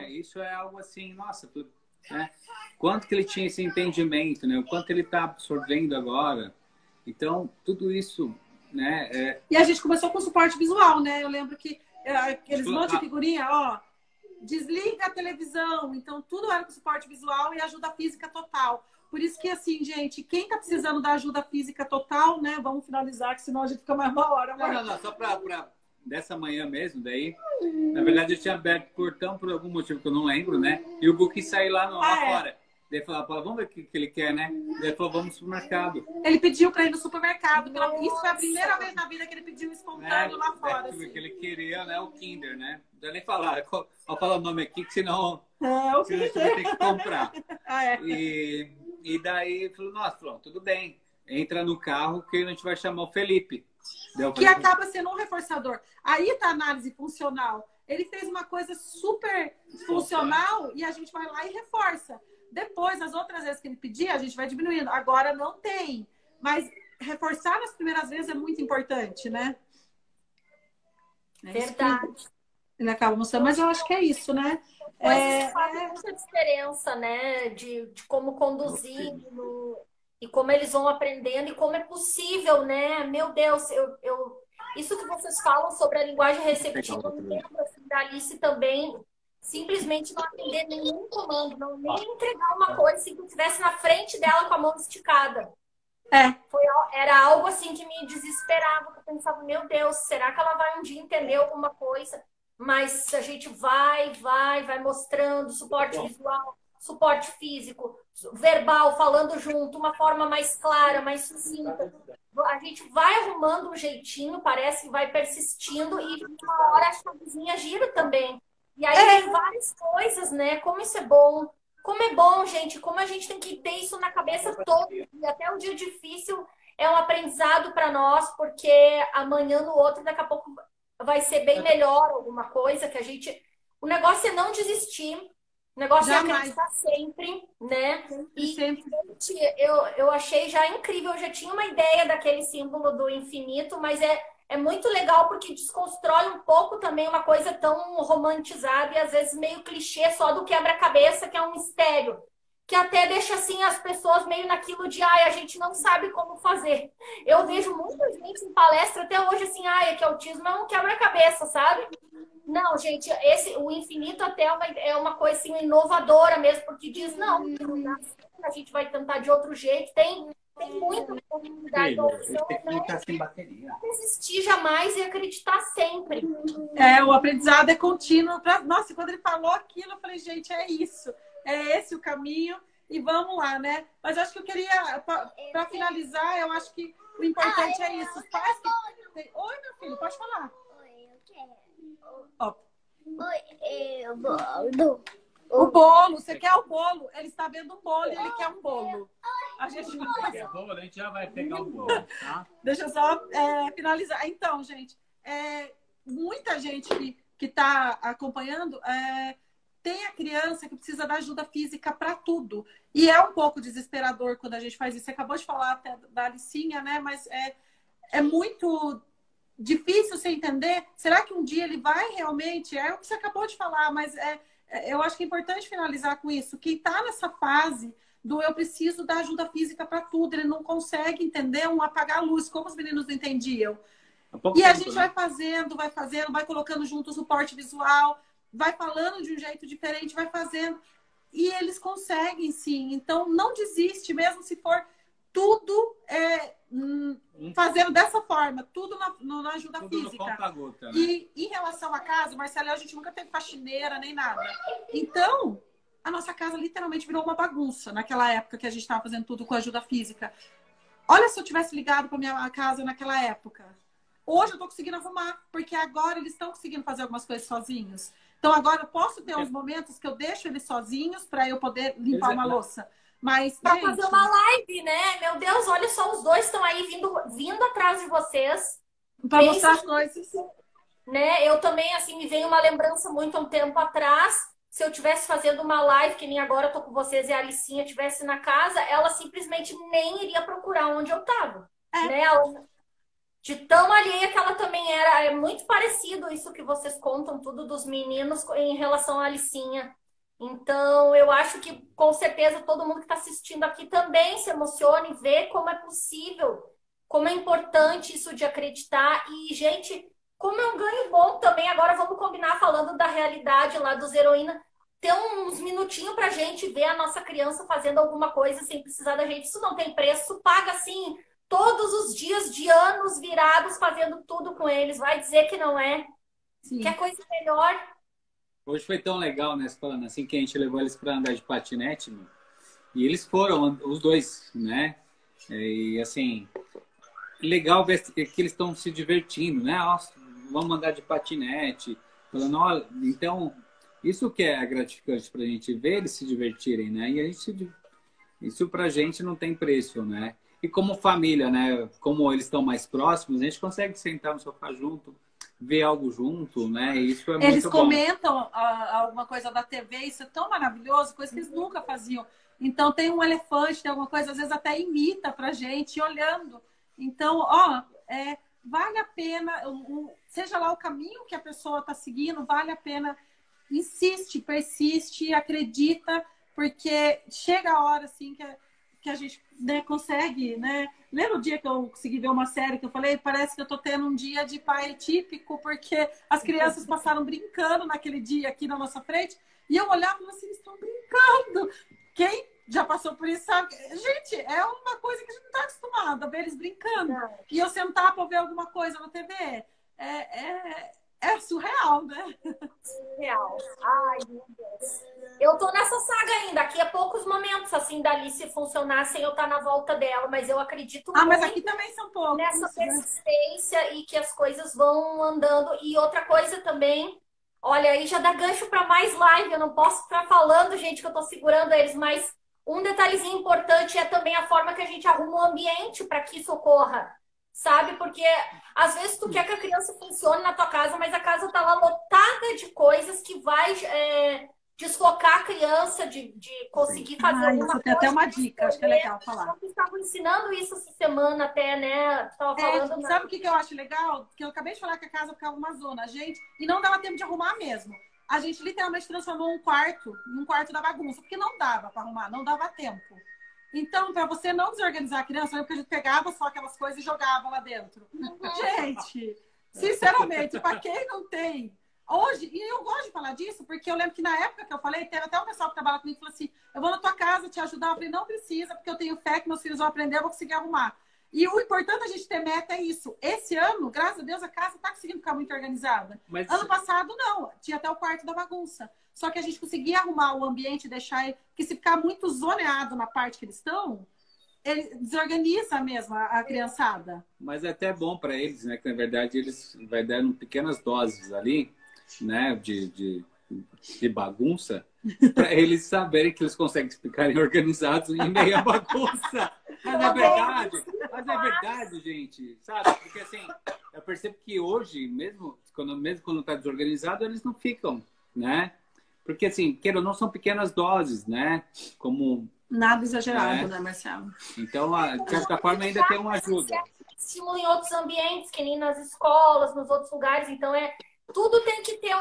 Isso é algo assim, nossa, né? Quanto que ele tinha esse entendimento, né? O quanto ele está absorvendo agora. Então, tudo isso, né? E a gente começou com suporte visual, né? Eu lembro que aqueles monte de figurinha, ó, desliga a televisão. Então, tudo era com suporte visual e ajuda física total. Por isso que, assim, gente, quem tá precisando da ajuda física total, né? Vamos finalizar, que senão a gente fica mais uma hora. Não, só pra dessa manhã mesmo, daí, na verdade, eu tinha aberto o portão por algum motivo que eu não lembro, né? E o Gu quis sair lá fora. Daí falou, vamos ver o que ele quer, né? Daí falou, vamos no supermercado. Ele pediu pra ir no supermercado. Isso foi a primeira vez na vida que ele pediu espontâneo lá fora. Assim. Que ele queria, né? O Kinder, né? Não dá nem falar. Vou falar o nome aqui, que senão você vai ter que comprar. E daí ele falou, nossa, tudo bem. Entra no carro que a gente vai chamar o Felipe. Que acaba sendo um reforçador. Aí tá a análise funcional. Ele fez uma coisa super funcional e a gente vai lá e reforça. Depois, as outras vezes que ele pedir, a gente vai diminuindo. Agora não tem. Mas reforçar nas primeiras vezes é muito importante, né? Verdade. Ele acaba mostrando. Mas eu acho que é isso, né? Mas isso faz muita diferença, né? De como conduzir e como eles vão aprendendo e como é possível, né? Meu Deus, isso que vocês falam sobre a linguagem receptiva, eu me lembro assim, da Alice também, simplesmente não atender nenhum comando, nem entregar uma coisa assim, que eu estivesse na frente dela com a mão esticada. Era algo assim que me desesperava. Eu pensava, meu Deus, será que ela vai um dia entender alguma coisa? Mas a gente vai mostrando suporte visual, suporte físico, verbal, falando junto, uma forma mais clara, mais sucinta. A gente vai arrumando um jeitinho, parece que vai persistindo e uma hora a chavezinha gira também. E aí tem várias coisas, né? Como isso é bom. Como é bom, gente. Como a gente tem que ter isso na cabeça todo dia. Até um dia difícil é um aprendizado para nós, porque amanhã no outro, daqui a pouco vai ser bem melhor alguma coisa que a gente... O negócio é não desistir. O negócio é acreditar sempre, né? E sempre. Eu achei já incrível. Eu já tinha uma ideia daquele símbolo do infinito, mas é muito legal porque desconstrói um pouco também uma coisa tão romantizada e às vezes meio clichê só do quebra-cabeça, que é um mistério. Que até deixa assim as pessoas meio naquilo de a gente não sabe como fazer. Eu vejo muita gente em palestra até hoje assim, é que autismo é um quebra-cabeça, sabe? Não, gente, o infinito até é uma coisa assim, inovadora mesmo, porque diz, não, a gente vai tentar de outro jeito, tem muita oportunidade. Não desistir jamais e acreditar sempre. O aprendizado é contínuo. Nossa, quando ele falou aquilo, eu falei, gente, é isso. É esse o caminho e vamos lá, né? Mas acho que eu queria, para finalizar, eu acho que o importante é isso. Os pais que... Oi, meu filho, pode falar. Oi, eu quero. Ó. Oi, o bolo. O bolo, você quer o bolo? Ele está vendo um bolo e ele quer um bolo. A gente não quer bolo, a gente já vai pegar um bolo, tá? Deixa eu só finalizar. Então, gente, muita gente que está acompanhando tem a criança que precisa da ajuda física para tudo. E é um pouco desesperador quando a gente faz isso. Você acabou de falar até da Alicinha, né? Mas é muito difícil você entender. Será que um dia ele vai realmente? É o que você acabou de falar, mas eu acho que é importante finalizar com isso. Quem está nessa fase do eu preciso da ajuda física para tudo, ele não consegue entender apagar a luz, como os meninos não entendiam. E a gente vai fazendo, vai colocando junto o suporte visual, vai falando de um jeito diferente, vai fazendo. E eles conseguem, sim. Então, não desiste, mesmo se for tudo fazendo dessa forma, tudo na ajuda tudo física. No conta-gota, né? E em relação à casa, Marcelo, a gente nunca teve faxineira nem nada. Então, a nossa casa literalmente virou uma bagunça naquela época que a gente estava fazendo tudo com ajuda física. Olha se eu tivesse ligado para minha casa naquela época. Hoje eu estou conseguindo arrumar, porque agora eles estão conseguindo fazer algumas coisas sozinhos. Então agora eu posso ter uns momentos que eu deixo eles sozinhos para eu poder limpar uma louça. Mas para fazer uma live, né? Meu Deus, olha só, os dois estão aí vindo atrás de vocês. Para mostrar as coisas. Né? Eu também, assim, me veio uma lembrança muito há um tempo atrás. se eu tivesse fazendo uma live, que nem agora eu tô com vocês e a Alicinha estivesse na casa, ela simplesmente nem iria procurar onde eu tava. Né? De tão alheia que ela também era. É muito parecido isso que vocês contam, tudo dos meninos em relação à Alicinha. Então, eu acho que, com certeza, todo mundo que está assistindo aqui também se emociona e vê como é possível, como é importante isso de acreditar. E, gente, como é um ganho bom também, agora vamos combinar falando da realidade lá dos Heroína, ter uns minutinhos pra gente ver a nossa criança fazendo alguma coisa sem precisar da gente. Isso não tem preço, paga assim todos os dias de anos virados fazendo tudo com eles. Vai dizer que não é? Sim. Quer coisa melhor? Hoje foi tão legal, né? Falando assim, que a gente levou eles para andar de patinete, meu. E eles foram, os dois, né? E assim, legal ver que eles estão se divertindo, né? Nossa, vamos andar de patinete. Falando, olha, então, isso que é gratificante pra gente ver eles se divertirem, né? E a gente, isso pra gente não tem preço, né? E como família, né? Como eles estão mais próximos, a gente consegue sentar no sofá junto, ver algo junto, né? E isso é muito bom. Eles comentam alguma coisa da TV, isso é tão maravilhoso, coisa que eles nunca faziam. Então, tem um elefante, tem alguma coisa, às vezes até imita pra gente, olhando. Então, vale a pena, seja lá o caminho que a pessoa está seguindo, vale a pena, insiste, persiste, acredita, porque chega a hora, assim, que a gente, né, consegue, né? Lembra o dia que eu consegui ver uma série que eu falei? Parece que eu tô tendo um dia de pai típico, porque as crianças passaram brincando naquele dia aqui na nossa frente, e eu olhava e falava assim, eles estão brincando. Quem já passou por isso sabe? Gente, é uma coisa que a gente não está acostumado a ver eles brincando. Não. E eu sentar para ver alguma coisa na TV, é surreal, né? Surreal. Ai, meu Deus. Eu tô nessa saga ainda. Daqui a poucos momentos, assim, da Alice funcionar sem eu estar na volta dela. Mas eu acredito muito mas aqui também são poucos, nessa persistência e que as coisas vão andando. E outra coisa também, olha, aí já dá gancho para mais live. Eu não posso ficar falando, gente, que eu tô segurando eles, mas um detalhezinho importante é também a forma que a gente arruma o ambiente para que isso ocorra. Sabe? Porque às vezes tu quer que a criança funcione na tua casa, mas a casa tá lá lotada de coisas que vai desfocar a criança de conseguir fazer alguma isso coisa. Tem até uma dica, acho que é legal falar. Eu estava ensinando isso essa semana até, né? Tu tava falando, sabe o que eu acho legal? Que eu acabei de falar que a casa ficava uma zona, gente, e não dava tempo de arrumar mesmo. A gente literalmente transformou um quarto num quarto da bagunça, porque não dava para arrumar, não dava tempo. Então, para você não desorganizar a criança, porque a gente pegava só aquelas coisas e jogava lá dentro. Gente, sinceramente, para quem não tem... Hoje, e eu gosto de falar disso, porque eu lembro que na época que eu falei, teve até um pessoal que trabalha comigo que falou assim, eu vou na tua casa te ajudar. Eu falei, não precisa, porque eu tenho fé que meus filhos vão aprender, eu vou conseguir arrumar. E o importante a gente ter meta é isso. Esse ano, graças a Deus, a casa está conseguindo ficar muito organizada. Mas... Ano passado, não. Tinha até o quarto da bagunça. Só que a gente conseguia arrumar o ambiente, deixar... Porque se ficar muito zoneado na parte que eles estão, ele desorganiza mesmo a criançada. Mas é até bom para eles, né? Que, na verdade, eles vai dando pequenas doses ali, né? De bagunça, para eles saberem que eles conseguem ficarem organizados em meia bagunça. Mas é verdade, gente, sabe? Porque assim, eu percebo que hoje, mesmo quando tá desorganizado, eles não ficam, né? Porque assim, queira ou não, são pequenas doses, né? Como... Nada exagerado, né, Marcelo? Então, de certa forma, ainda tem uma ajuda. Estímulo em outros ambientes, que nem nas escolas, nos outros lugares, então tudo tem que ter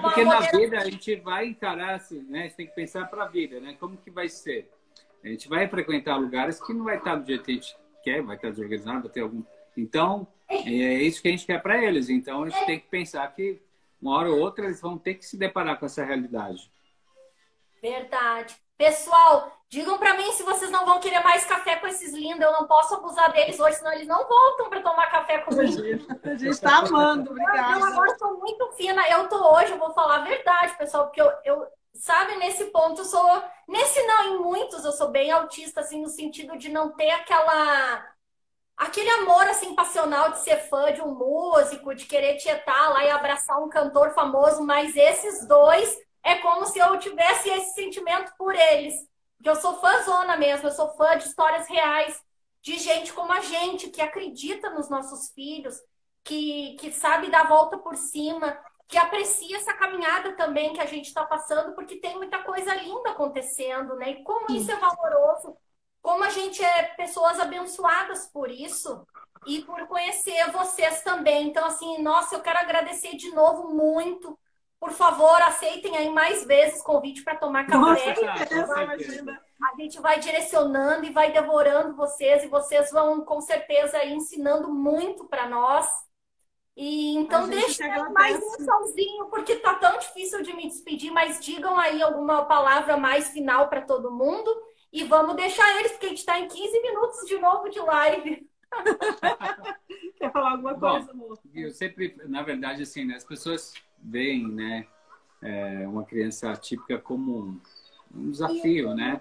porque na vida a gente vai encarar, assim, né? Você tem que pensar para a vida, né? Como que vai ser? A gente vai frequentar lugares que não vai estar do jeito que a gente quer, vai estar desorganizado, vai ter algum... Então, é isso que a gente quer para eles. Então, a gente tem que pensar que uma hora ou outra eles vão ter que se deparar com essa realidade. Verdade. Pessoal, digam para mim se vocês não vão querer mais café com esses lindos. Eu não posso abusar deles hoje, senão eles não voltam para tomar café comigo. A gente está amando, obrigada. Eu agora estou muito fina. Eu vou falar a verdade, pessoal, porque eu sabe, nesse ponto eu sou... Nesse não, em muitos eu sou bem autista, assim, no sentido de não ter aquele amor, assim, passional de ser fã de um músico, de querer tietar lá e abraçar um cantor famoso, mas esses dois é como se eu tivesse esse sentimento por eles. Porque eu sou fãzona mesmo, eu sou fã de histórias reais, de gente como a gente, que acredita nos nossos filhos, que sabe dar a volta por cima, que aprecie essa caminhada também que a gente está passando, porque tem muita coisa linda acontecendo, né? E como isso é valoroso, como a gente é pessoas abençoadas por isso e por conhecer vocês também. Então, assim, nossa, eu quero agradecer de novo muito. Por favor, aceitem aí mais vezes convite para tomar café. A gente vai direcionando e vai devorando vocês, e vocês vão, com certeza, aí, ensinando muito para nós. E então deixa mais um solzinho, porque tá tão difícil de me despedir, mas digam aí alguma palavra mais final para todo mundo e vamos deixar eles, porque a gente está em 15 minutos de novo de live. Quer falar alguma coisa, amor? Eu sempre, na verdade, assim, né, as pessoas veem, né, uma criança atípica como um desafio, né?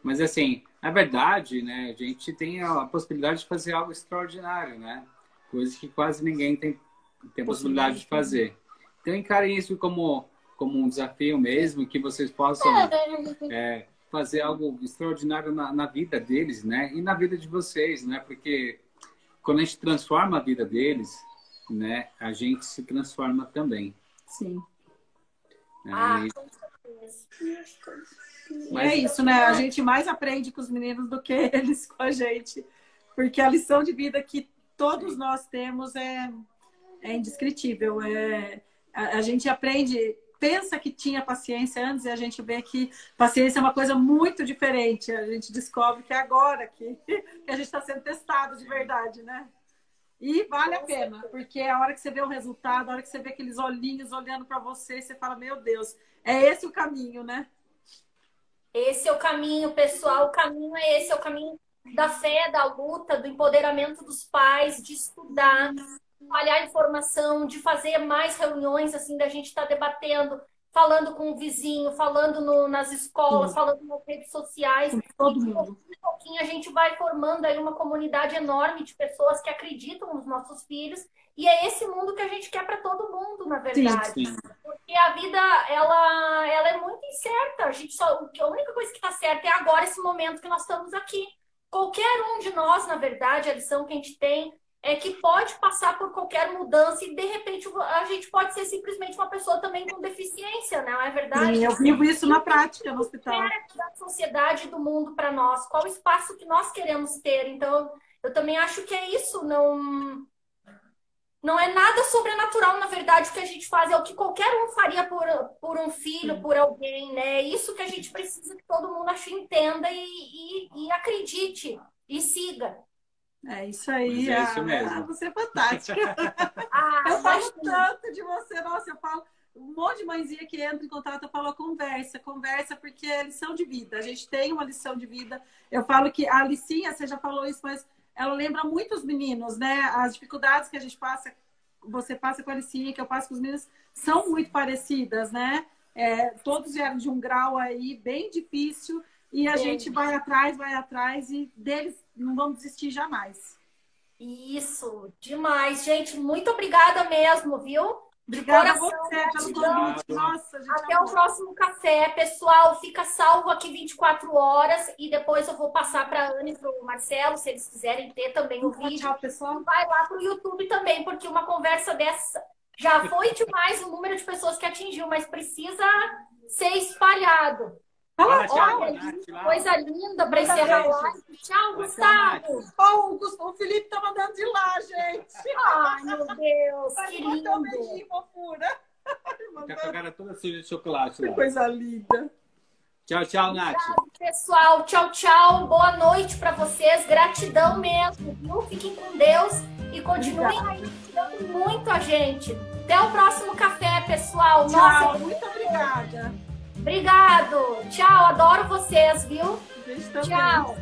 Mas assim, na verdade, né, a gente tem a possibilidade de fazer algo extraordinário, né? Coisas que quase ninguém tem a possibilidade de fazer. Então, encarem isso como um desafio mesmo, que vocês possam fazer algo extraordinário na vida deles, né? E na vida de vocês, né? Porque quando a gente transforma a vida deles, né? A gente se transforma também. Sim. Mas é isso, né? A gente mais aprende com os meninos do que eles com a gente. Porque a lição de vida que todos nós temos é indescritível. A gente aprende, pensa que tinha paciência antes e a gente vê que paciência é uma coisa muito diferente. A gente descobre que é agora que a gente está sendo testado de verdade, né? E vale a pena, porque a hora que você vê o resultado, a hora que você vê aqueles olhinhos olhando para você, você fala, meu Deus, é esse o caminho, né? Esse é o caminho, pessoal. O caminho é esse, é o caminho da fé, da luta, do empoderamento dos pais, de estudar, espalhar informação, de fazer mais reuniões, assim, da gente estar debatendo, falando com o vizinho, falando nas escolas, falando nas redes sociais. Todo mundo. De pouquinho a gente vai formando aí uma comunidade enorme de pessoas que acreditam nos nossos filhos, e é esse mundo que a gente quer para todo mundo, na verdade. Sim. Porque a vida, ela é muito incerta. A única coisa que está certa é agora, esse momento que nós estamos aqui. Qualquer um de nós, na verdade, a lição que a gente tem é que pode passar por qualquer mudança e, de repente, a gente pode ser simplesmente uma pessoa também com deficiência, não é verdade? Sim, eu vivo isso na prática no hospital. Da sociedade, do mundo para nós, qual o espaço que nós queremos ter. Então, eu também acho que é isso, não é nada sobrenatural, na verdade, o que a gente faz, é o que qualquer um faria por um filho, por alguém, né? É isso que a gente precisa que todo mundo entenda e acredite e siga. É isso aí. É isso mesmo. Você é fantástica. Eu falo tanto de você. Nossa, eu falo... Um monte de mãezinha que entra em contato, eu falo conversa, porque é lição de vida. A gente tem uma lição de vida. Eu falo que a Alicinha, você já falou isso, mas ela lembra muito os meninos, né? As dificuldades que a gente passa, você passa com a Alicinha, que eu passo com os meninos, são muito parecidas, né? Todos vieram de um grau aí bem difícil e a gente vai atrás e deles não vamos desistir jamais. Isso, demais. Gente, muito obrigada mesmo, viu? Obrigada a você pelo convite. Nossa, gente, até o próximo café, pessoal. Fica salvo aqui 24 horas e depois eu vou passar para a Anne e para o Marcelo, se eles quiserem ter também o vídeo. Tchau, pessoal. Vai lá para o YouTube também, porque uma conversa dessa já foi demais o número de pessoas que atingiu, mas precisa ser espalhado. Olha, coisa linda para encerrar a live. Tchau, Gustavo. O Felipe tá mandando de lá, gente. Ai, meu Deus, que lindo. Um beijinho, fofura. Com a cara toda suja de chocolate. Que coisa linda. Tchau, tchau, Nath. Tchau, pessoal. Tchau, tchau. Boa noite para vocês. Gratidão mesmo, viu? Fiquem com Deus e continuem aí ajudando muito a gente. Até o próximo café, pessoal. Tchau, nossa, muito obrigada. Obrigado. Tchau, adoro vocês, viu? Beijo também. Tchau.